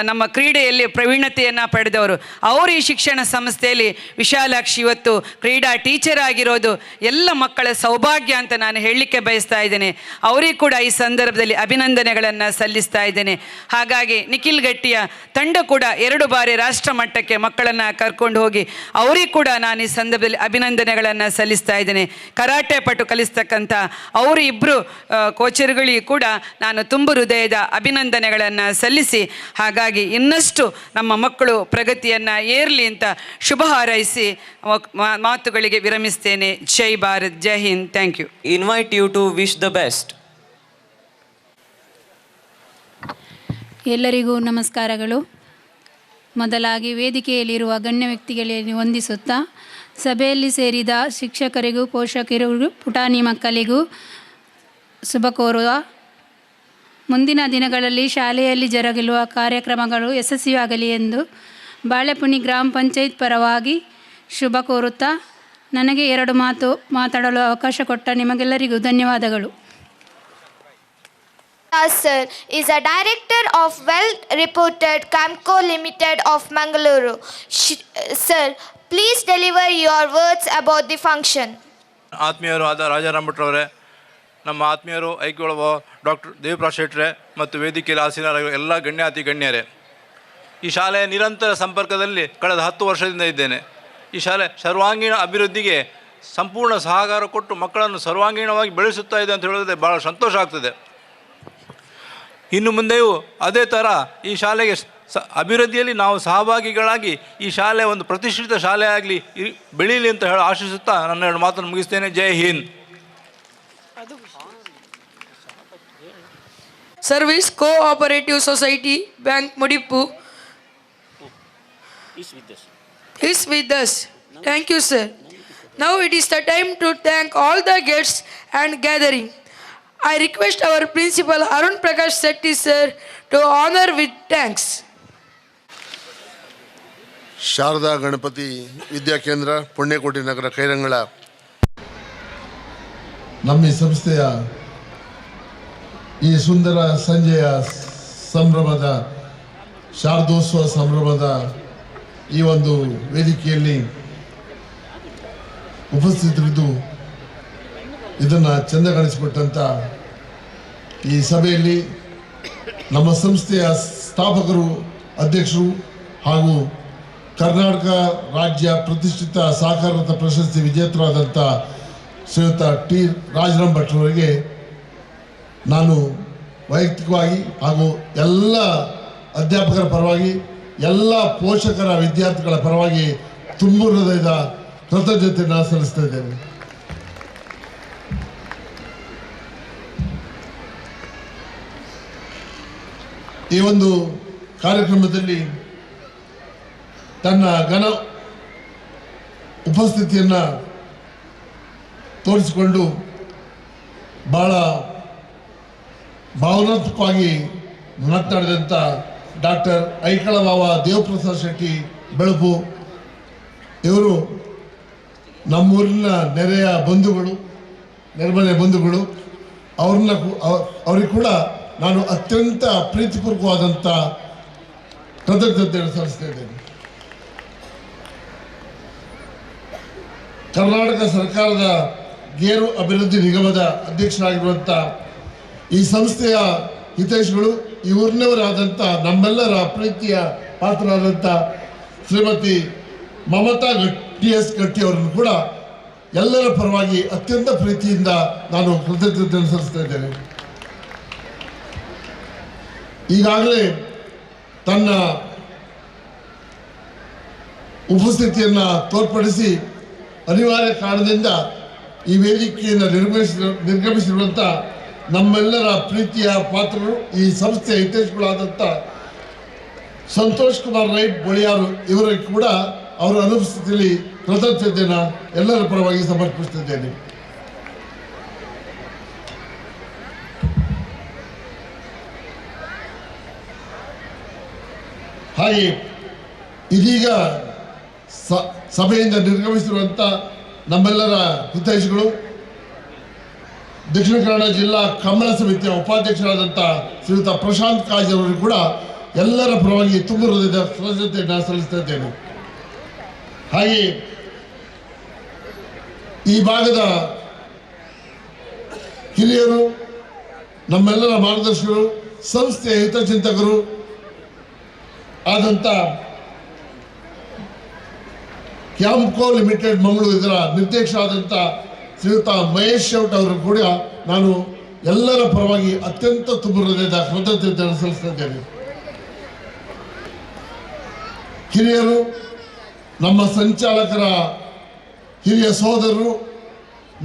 ನಮ್ಮ ಕ್ರೀಡೆಯಲ್ಲಿ ಪ್ರವೀಣತೆಯನ್ನು ಪಡೆದವರು. ಅವರು ಈ ಶಿಕ್ಷಣ ಸಂಸ್ಥೆಯಲ್ಲಿ ವಿಶಾಲಾಕ್ಷಿ ಇವತ್ತು ಕ್ರೀಡಾ ಟೀಚರ್ ಆಗಿರೋದು ಎಲ್ಲ ಮಕ್ಕಳ ಸೌಭಾಗ್ಯ ಅಂತ ನಾನು ಹೇಳಲಿಕ್ಕೆ ಬಯಸ್ತಾ ಇದ್ದೇನೆ. ಅವರಿಗೆ ಕೂಡ ಈ ಸಂದರ್ಭದಲ್ಲಿ ಅಭಿನಂದನೆಗಳನ್ನು ಸಲ್ಲಿಸ್ತಾ ಇದ್ದೇನೆ. ಹಾಗಾಗಿ ನಿಖಿಲ್ ಗಟ್ಟಿಯ ತಂಡ ಕೂಡ 2 ಬಾರಿ ರಾಷ್ಟ್ರ ಮಟ್ಟಕ್ಕೆ ಮಕ್ಕಳನ್ನು ಕರ್ಕೊಂಡು ಹೋಗಿ ಅವರಿಗೆ ಕೂಡ ನಾನು ಈ ಸಂದರ್ಭದಲ್ಲಿ ಅಭಿನಂದನೆಗಳನ್ನು ಸಲ್ಲಿಸ್ತಾ ಇದ್ದೇನೆ. ಕರಾಟೆ ಪಟು ಕಲಿಸ್ತಕ್ಕಂಥ ಅವರು ಇಬ್ಬರು ಕೋಚರ್ಗಳಿಗೆ ಕೂಡ ನಾನು ತುಂಬ ಹೃದಯದ ಅಭಿನಂದನೆಗಳನ್ನು ಸಲ್ಲಿಸಿ, ಹಾಗಾಗಿ ಇನ್ನಷ್ಟು ನಮ್ಮ ಮಕ್ಕಳು ಪ್ರಗತಿಯನ್ನು ಏರಲಿ ಅಂತ ಶುಭ ಹಾರೈಸಿ ಮಾತುಗಳಿಗೆ ವಿರಮಿಸ್ತೇನೆ. ಜೈ ಭಾರತ್, ಜೈ Hind, thank you. Invite you to wish the best. ಎಲ್ಲರಿಗೂ ನಮಸ್ಕಾರಗಳು. ಮೊದಲಾಗಿ ವೇದಿಕೆಯಲ್ಲಿರುವ ಗಣ್ಯ ವ್ಯಕ್ತಿಗಳಿಗೆ ವಂದಿಸುತ್ತಾ, ಸಭೆಯಲ್ಲಿ ಸೇರಿದ ಶಿಕ್ಷಕರಿಗೂ ಪೋಷಕರಿಗೂ ಪುಟಾಣಿ ಮಕ್ಕಳಿಗೂ ಶುಭ ಕೋರುವ. ಮುಂದಿನ ದಿನಗಳಲ್ಲಿ ಶಾಲೆಯಲ್ಲಿ ಜರುಗಿರುವ ಕಾರ್ಯಕ್ರಮಗಳು ಯಶಸ್ವಿಯಾಗಲಿ ಎಂದು ಬಾಳೆಪುಣಿ ಗ್ರಾಮ ಪಂಚಾಯತ್ ಪರವಾಗಿ ಶುಭ ಕೋರುತ್ತಾ, ನನಗೆ 2 ಮಾತು ಮಾತಾಡಲು ಅವಕಾಶ ಕೊಟ್ಟ ನಿಮಗೆಲ್ಲರಿಗೂ ಧನ್ಯವಾದಗಳು. Sir is a director of well-reputed Camco Limited of Mangaluru. Sir, please deliver your words about the function. ಆತ್ಮೀಯರು ಆದ ರಾಜಾರಾಮ್ ಭಟ್ರವರೇ, ನಮ್ಮ ಆತ್ಮೀಯರು ಐಕ್ಯೊಳವ ಡಾಕ್ಟರ್ ದೇವಪ್ರಕಾಶ್ ಶೆಟ್ಟರೆ ಮತ್ತು ವೇದಿಕೆಯಲ್ಲಿ ಆಸೀನರಾಗಿರುವ ಎಲ್ಲ ಗಣ್ಯಾತಿ ಗಣ್ಯರೇ, ಈ ಶಾಲೆಯ ನಿರಂತರ ಸಂಪರ್ಕದಲ್ಲಿ ಕಳೆದ 10 ವರ್ಷದಿಂದ ಇದ್ದೇನೆ. ಈ ಶಾಲೆ ಸರ್ವಾಂಗೀಣ ಅಭಿವೃದ್ಧಿಗೆ ಸಂಪೂರ್ಣ ಸಹಕಾರ ಕೊಟ್ಟು ಮಕ್ಕಳನ್ನು ಸರ್ವಾಂಗೀಣವಾಗಿ ಬೆಳೆಸುತ್ತಾ ಇದೆ ಅಂತ ಹೇಳೋದೇ ಭಾಳ ಸಂತೋಷ ಆಗ್ತದೆ. ಇನ್ನು ಮುಂದೆಯೂ ಅದೇ ಥರ ಈ ಶಾಲೆಗೆ ಅಭಿವೃದ್ಧಿಯಲ್ಲಿ ನಾವು ಸಹಭಾಗಿಗಳಾಗಿ ಈ ಶಾಲೆ ಒಂದು ಪ್ರತಿಷ್ಠಿತ ಶಾಲೆ ಆಗಲಿ ಬೆಳೀಲಿ ಅಂತ ಹೇಳಿ ಆಶಿಸುತ್ತಾ ನನ್ನ 2 ಮಾತನ್ನು ಮುಗಿಸ್ತೇನೆ. ಜೈ Hind. Service Cooperative Society Bank Mudippu is with us. Thank you, sir. Now it is the time to thank all the guests and gathering. I request our principal Arun Prakash Setti sir to honor with thanks. Sharada Ganapati ವಿದ್ಯಾಕೇಂದ್ರ Punyakoti ನಗರ ಕೈರಂಗಳ ನಮ್ಮ ಈ ಸಂಸ್ಥೆಯ ಈ ಸುಂದರ ಸಂಜೆಯ ಸಂಭ್ರಮದ ಶಾರದೋತ್ಸವ ಸಂಭ್ರಮದ ಈ ಒಂದು ವೇದಿಕೆಯಲ್ಲಿ ಉಪಸ್ಥಿತರಿದ್ದು ಇದನ್ನು ಚಂದಗೊಳಿಸಿಕೊಟ್ಟಂಥ ಈ ಸಭೆಯಲ್ಲಿ ನಮ್ಮ ಸಂಸ್ಥೆಯ ಸ್ಥಾಪಕರು, ಅಧ್ಯಕ್ಷರು ಹಾಗೂ ಕರ್ನಾಟಕ ರಾಜ್ಯ ಪ್ರತಿಷ್ಠಿತ ಸಹಕಾರ ಪ್ರಶಸ್ತಿ ವಿಜೇತರಾದಂಥ ಶ್ರೀಯುತ ಟಿ ರಾಜಾರಾಮ್ ಭಟ್ರವರಿಗೆ ನಾನು ವೈಯಕ್ತಿಕವಾಗಿ ಹಾಗೂ ಎಲ್ಲ ಅಧ್ಯಾಪಕರ ಪರವಾಗಿ, ಎಲ್ಲ ಪೋಷಕರ ವಿದ್ಯಾರ್ಥಿಗಳ ಪರವಾಗಿ ತುಂಬ ಹೃದಯದ ಕೃತಜ್ಞತೆಯನ್ನು ಸಲ್ಲಿಸ್ತಾ ಇದ್ದೇನೆ. ಈ ಒಂದು ಕಾರ್ಯಕ್ರಮದಲ್ಲಿ ತನ್ನ ಘನ ಉಪಸ್ಥಿತಿಯನ್ನು ತೋರಿಸಿಕೊಂಡು ಭಾಳ ಭಾವನಾತ್ಮಕವಾಗಿ ಮಾತನಾಡಿದಂಥ ಡಾಕ್ಟರ್ ಐಕಳಬಾವ ದೇವಪ್ರಸಾದ್ ಶೆಟ್ಟಿ ಬೆಳಪು ಇವರು ನಮ್ಮೂರಿನ ನೆರೆಯ ಬಂಧುಗಳು, ನೆರೆಮನೆ ಬಂಧುಗಳು. ಅವ್ರಿಗೆ ಕೂಡ ನಾನು ಅತ್ಯಂತ ಪ್ರೀತಿಪೂರ್ವಕವಾದಂಥ ಕೃತಜ್ಞತೆಯನ್ನು ಸಲ್ಲಿಸ್ತಾ ಇದ್ದೇನೆ. ಕರ್ನಾಟಕ ಸರ್ಕಾರದ ಗೇರು ಅಭಿವೃದ್ಧಿ ನಿಗಮದ ಅಧ್ಯಕ್ಷರಾಗಿರುವಂಥ ಈ ಸಂಸ್ಥೆಯ ಹಿತೈಷಿಗಳು, ಈ ಊರಿನವರಾದಂಥ ನಮ್ಮೆಲ್ಲರ ಪ್ರೀತಿಯ ಪಾತ್ರರಾದಂಥ ಶ್ರೀಮತಿ ಮಮತಾ TS ಗಟ್ಟಿ ಅವರನ್ನು ಕೂಡ ಎಲ್ಲರ ಪರವಾಗಿ ಅತ್ಯಂತ ಪ್ರೀತಿಯಿಂದ ನಾನು ಕೃತಜ್ಞತೆಯನ್ನು ಸಲ್ಲಿಸ್ತಾ ಇದ್ದೇನೆ. ಈಗಾಗಲೇ ತನ್ನ ಉಪಸ್ಥಿತಿಯನ್ನು ತೋರ್ಪಡಿಸಿ ಅನಿವಾರ್ಯ ಕಾರಣದಿಂದ ಈ ವೇದಿಕೆಯನ್ನು ನಿರ್ಗಮಿಸಿರುವಂಥ ನಮ್ಮೆಲ್ಲರ ಪ್ರೀತಿಯ ಪಾತ್ರರು, ಈ ಸಂಸ್ಥೆಯ ಹಿತೈಷಿಗಳಾದಂಥ ಸಂತೋಷ್ ಕುಮಾರ್ ರೈಟ್ ಬಳಿಯಾರು ಇವರಿಗೆ ಕೂಡ ಅವರ ಅನುಪಸ್ಥಿತಿಯಲ್ಲಿ ಕೃತಜ್ಞತೆಯನ್ನು ಎಲ್ಲರ ಪರವಾಗಿ ಸಮರ್ಪಿಸುತ್ತಿದ್ದೇನೆ. ಹಾಗೆ ಇದೀಗ ಸಭೆಯಿಂದ ನಿರ್ಗಮಿಸಿರುವಂಥ ನಮ್ಮೆಲ್ಲರ ಹಿತೈಷಿಗಳು, ದಕ್ಷಿಣ ಕನ್ನಡ ಜಿಲ್ಲಾ ಕಮಲ ಸಮಿತಿಯ ಉಪಾಧ್ಯಕ್ಷರಾದಂಥ ಶ್ರೀಯುತ ಪ್ರಶಾಂತ್ ಕಾಜ್ ಅವರಿಗೂ ಕೂಡ ಎಲ್ಲರ ಪರವಾಗಿ ತುಂಬ ಹೃದಯದ ಕೃತಜ್ಞತೆಯನ್ನು ಸಲ್ಲಿಸ್ತಾ ಇದ್ದೇನೆ. ಹಾಗೆ ಈ ಭಾಗದ ಹಿರಿಯರು, ನಮ್ಮೆಲ್ಲರ ಮಾರ್ಗದರ್ಶಕರು, ಸಂಸ್ಥೆಯ ಹಿತಚಿಂತಕರು ಆದಂಥ ಕ್ಯಾಂಪ್ಕೋ ಲಿಮಿಟೆಡ್ ಮಂಗಳೂರು ಇದರ ನಿರ್ದೇಶಕರಾದಂಥ ಶ್ರೀಯುತ ಮಹೇಶ್ ಶೌಟ್ ಅವರು ಕೂಡ ನಾನು ಎಲ್ಲರ ಪರವಾಗಿ ಅತ್ಯಂತ ತುಂಬ ಹೃದಯದ ಕೃತಜ್ಞತೆಯನ್ನು ಸಲ್ಲಿಸ್ತಾ ಇದ್ದೇನೆ. ಹಿರಿಯರು, ನಮ್ಮ ಸಂಚಾಲಕರ ಹಿರಿಯ ಸಹೋದರರು,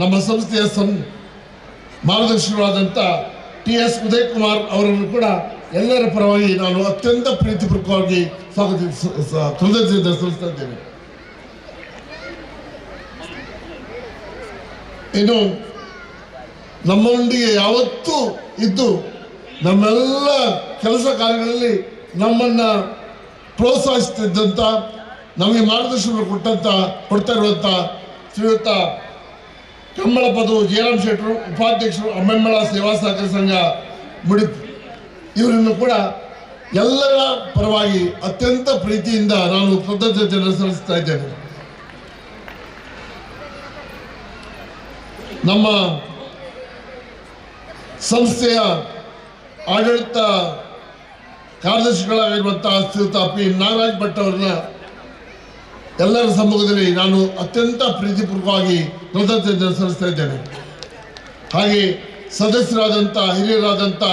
ನಮ್ಮ ಸಂಸ್ಥೆಯ ಮಾರ್ಗದರ್ಶಕರಾದಂಥ TS ಉದಯ್ ಕುಮಾರ್ ಅವರನ್ನು ಕೂಡ ಎಲ್ಲರ ಪರವಾಗಿ ನಾನು ಅತ್ಯಂತ ಪ್ರೀತಿಪೂರ್ವಕವಾಗಿ ಕೃತಜ್ಞತೆ ಸಲ್ಲಿಸ್ತಾ ಇದ್ದೇನೆ. ಇನ್ನು ನಮ್ಮೊಂದಿಗೆ ಯಾವತ್ತೂ ಇದ್ದು ನಮ್ಮೆಲ್ಲ ಕೆಲಸ ಕಾರ್ಯಗಳಲ್ಲಿ ನಮ್ಮನ್ನು ಪ್ರೋತ್ಸಾಹಿಸುತ್ತಿದ್ದಂಥ, ನಮಗೆ ಮಾರ್ಗದರ್ಶನ ಕೊಡ್ತಾ ಇರುವಂಥ ಶ್ರೀಯುತ ಕಮ್ಮಳಪದು ಜಯರಾಮ್ ಶೆಟ್ಟರು, ಉಪಾಧ್ಯಕ್ಷರು, ಅಮ್ಮೆಮ್ಮಳ ಸೇವಾ ಸಹಕಾರ ಸಂಘ ಮುಡಿಪು, ಇವರನ್ನು ಕೂಡ ಎಲ್ಲರ ಪರವಾಗಿ ಅತ್ಯಂತ ಪ್ರೀತಿಯಿಂದ ನಾನು ಕೃತಜ್ಞತೆಯನ್ನು ಸಲ್ಲಿಸ್ತಾ ಇದ್ದೇನೆ. ನಮ್ಮ ಸಂಸ್ಥೆಯ ಆಡಳಿತ ಕಾರ್ಯದರ್ಶಿಗಳಾಗಿರುವಂಥ ಶ್ರೀಯುತ P. ನಾಗರಾಜ್ ಭಟ್ ಅವರನ್ನ ಎಲ್ಲರ ಸಮ್ಮುಖದಲ್ಲಿ ನಾನು ಅತ್ಯಂತ ಪ್ರೀತಿಪೂರ್ವಕವಾಗಿ ಕೃತಜ್ಞತೆಯನ್ನು ಸಲ್ಲಿಸ್ತಾ ಇದ್ದೇನೆ. ಹಾಗೆ ಸದಸ್ಯರಾದಂಥ ಹಿರಿಯರಾದಂಥ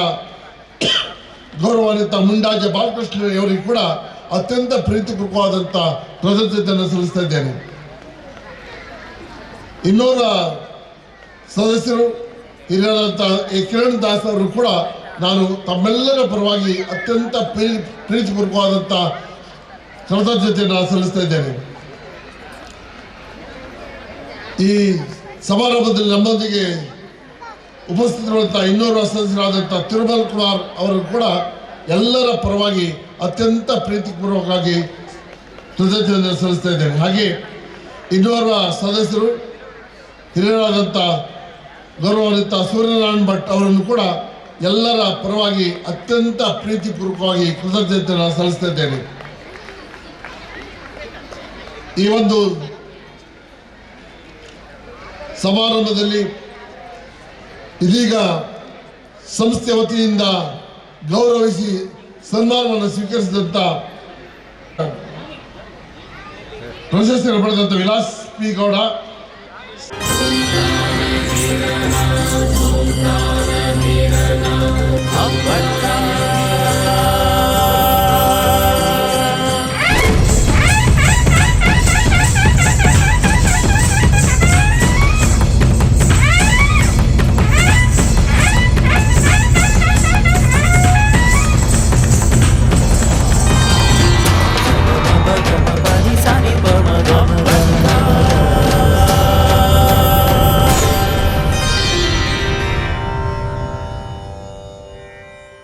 ಗೌರವಾನ್ವಿತ ಮುಂಡಾಜ ಬಾಲಕೃಷ್ಣ ಅವರಿಗೆ ಕೂಡ ಅತ್ಯಂತ ಪ್ರೀತಿಪೂರ್ವಕವಾದಂಥ ಕೃತಜ್ಞತೆಯನ್ನು ಸಲ್ಲಿಸ್ತಾ ಇದ್ದೇನೆ. ಇನ್ನೋರ ಸದಸ್ಯರು ಹಿರಿಯರಾದಂಥ ಕಿರಣ್ ದಾಸ್ ಅವರು ಕೂಡ ನಾನು ತಮ್ಮೆಲ್ಲರ ಪರವಾಗಿ ಅತ್ಯಂತ ಪ್ರೀತಿಪೂರ್ವಕವಾದಂಥ ಕೃತಜ್ಞತೆಯನ್ನು ಸಲ್ಲಿಸ್ತಾ ಇದ್ದೇನೆ. ಈ ಸಮಾರಂಭದಲ್ಲಿ ನಮ್ಮೊಂದಿಗೆ ಉಪಸ್ಥಿತರಿರುವಂಥ ಇನ್ನೋರ್ವ ಸದಸ್ಯರಾದಂಥ ತಿರುಮಲ್ ಕುಮಾರ್ ಅವರು ಕೂಡ ಎಲ್ಲರ ಪರವಾಗಿ ಅತ್ಯಂತ ಪ್ರೀತಿಪೂರ್ವಕವಾಗಿ ಕೃತಜ್ಞತೆಯನ್ನು ಸಲ್ಲಿಸ್ತಾ ಇದ್ದೇನೆ. ಹಾಗೆ ಇನ್ನೋರ್ವ ಸದಸ್ಯರು ಹಿರಿಯರಾದಂಥ ಗೌರವಾನ್ವಿತ ಸೂರ್ಯನಾರಾಯಣ್ ಭಟ್ ಅವರನ್ನು ಕೂಡ ಎಲ್ಲರ ಪರವಾಗಿ ಅತ್ಯಂತ ಪ್ರೀತಿಪೂರ್ವಕವಾಗಿ ಕೃತಜ್ಞತೆಯನ್ನು ಸಲ್ಲಿಸ್ತಾ ಇದ್ದೇನೆ. ಈ ಒಂದು ಸಮಾರಂಭದಲ್ಲಿ ಇದೀಗ ಸಂಸ್ಥೆ ವತಿಯಿಂದ ಗೌರವಿಸಿ ಸನ್ಮಾನವನ್ನು ಸ್ವೀಕರಿಸಿದಂಥ ಪ್ರಶಸ್ತಿಯನ್ನು ಪಡೆದಂಥ ವಿಲಾಸ್ P. ಗೌಡ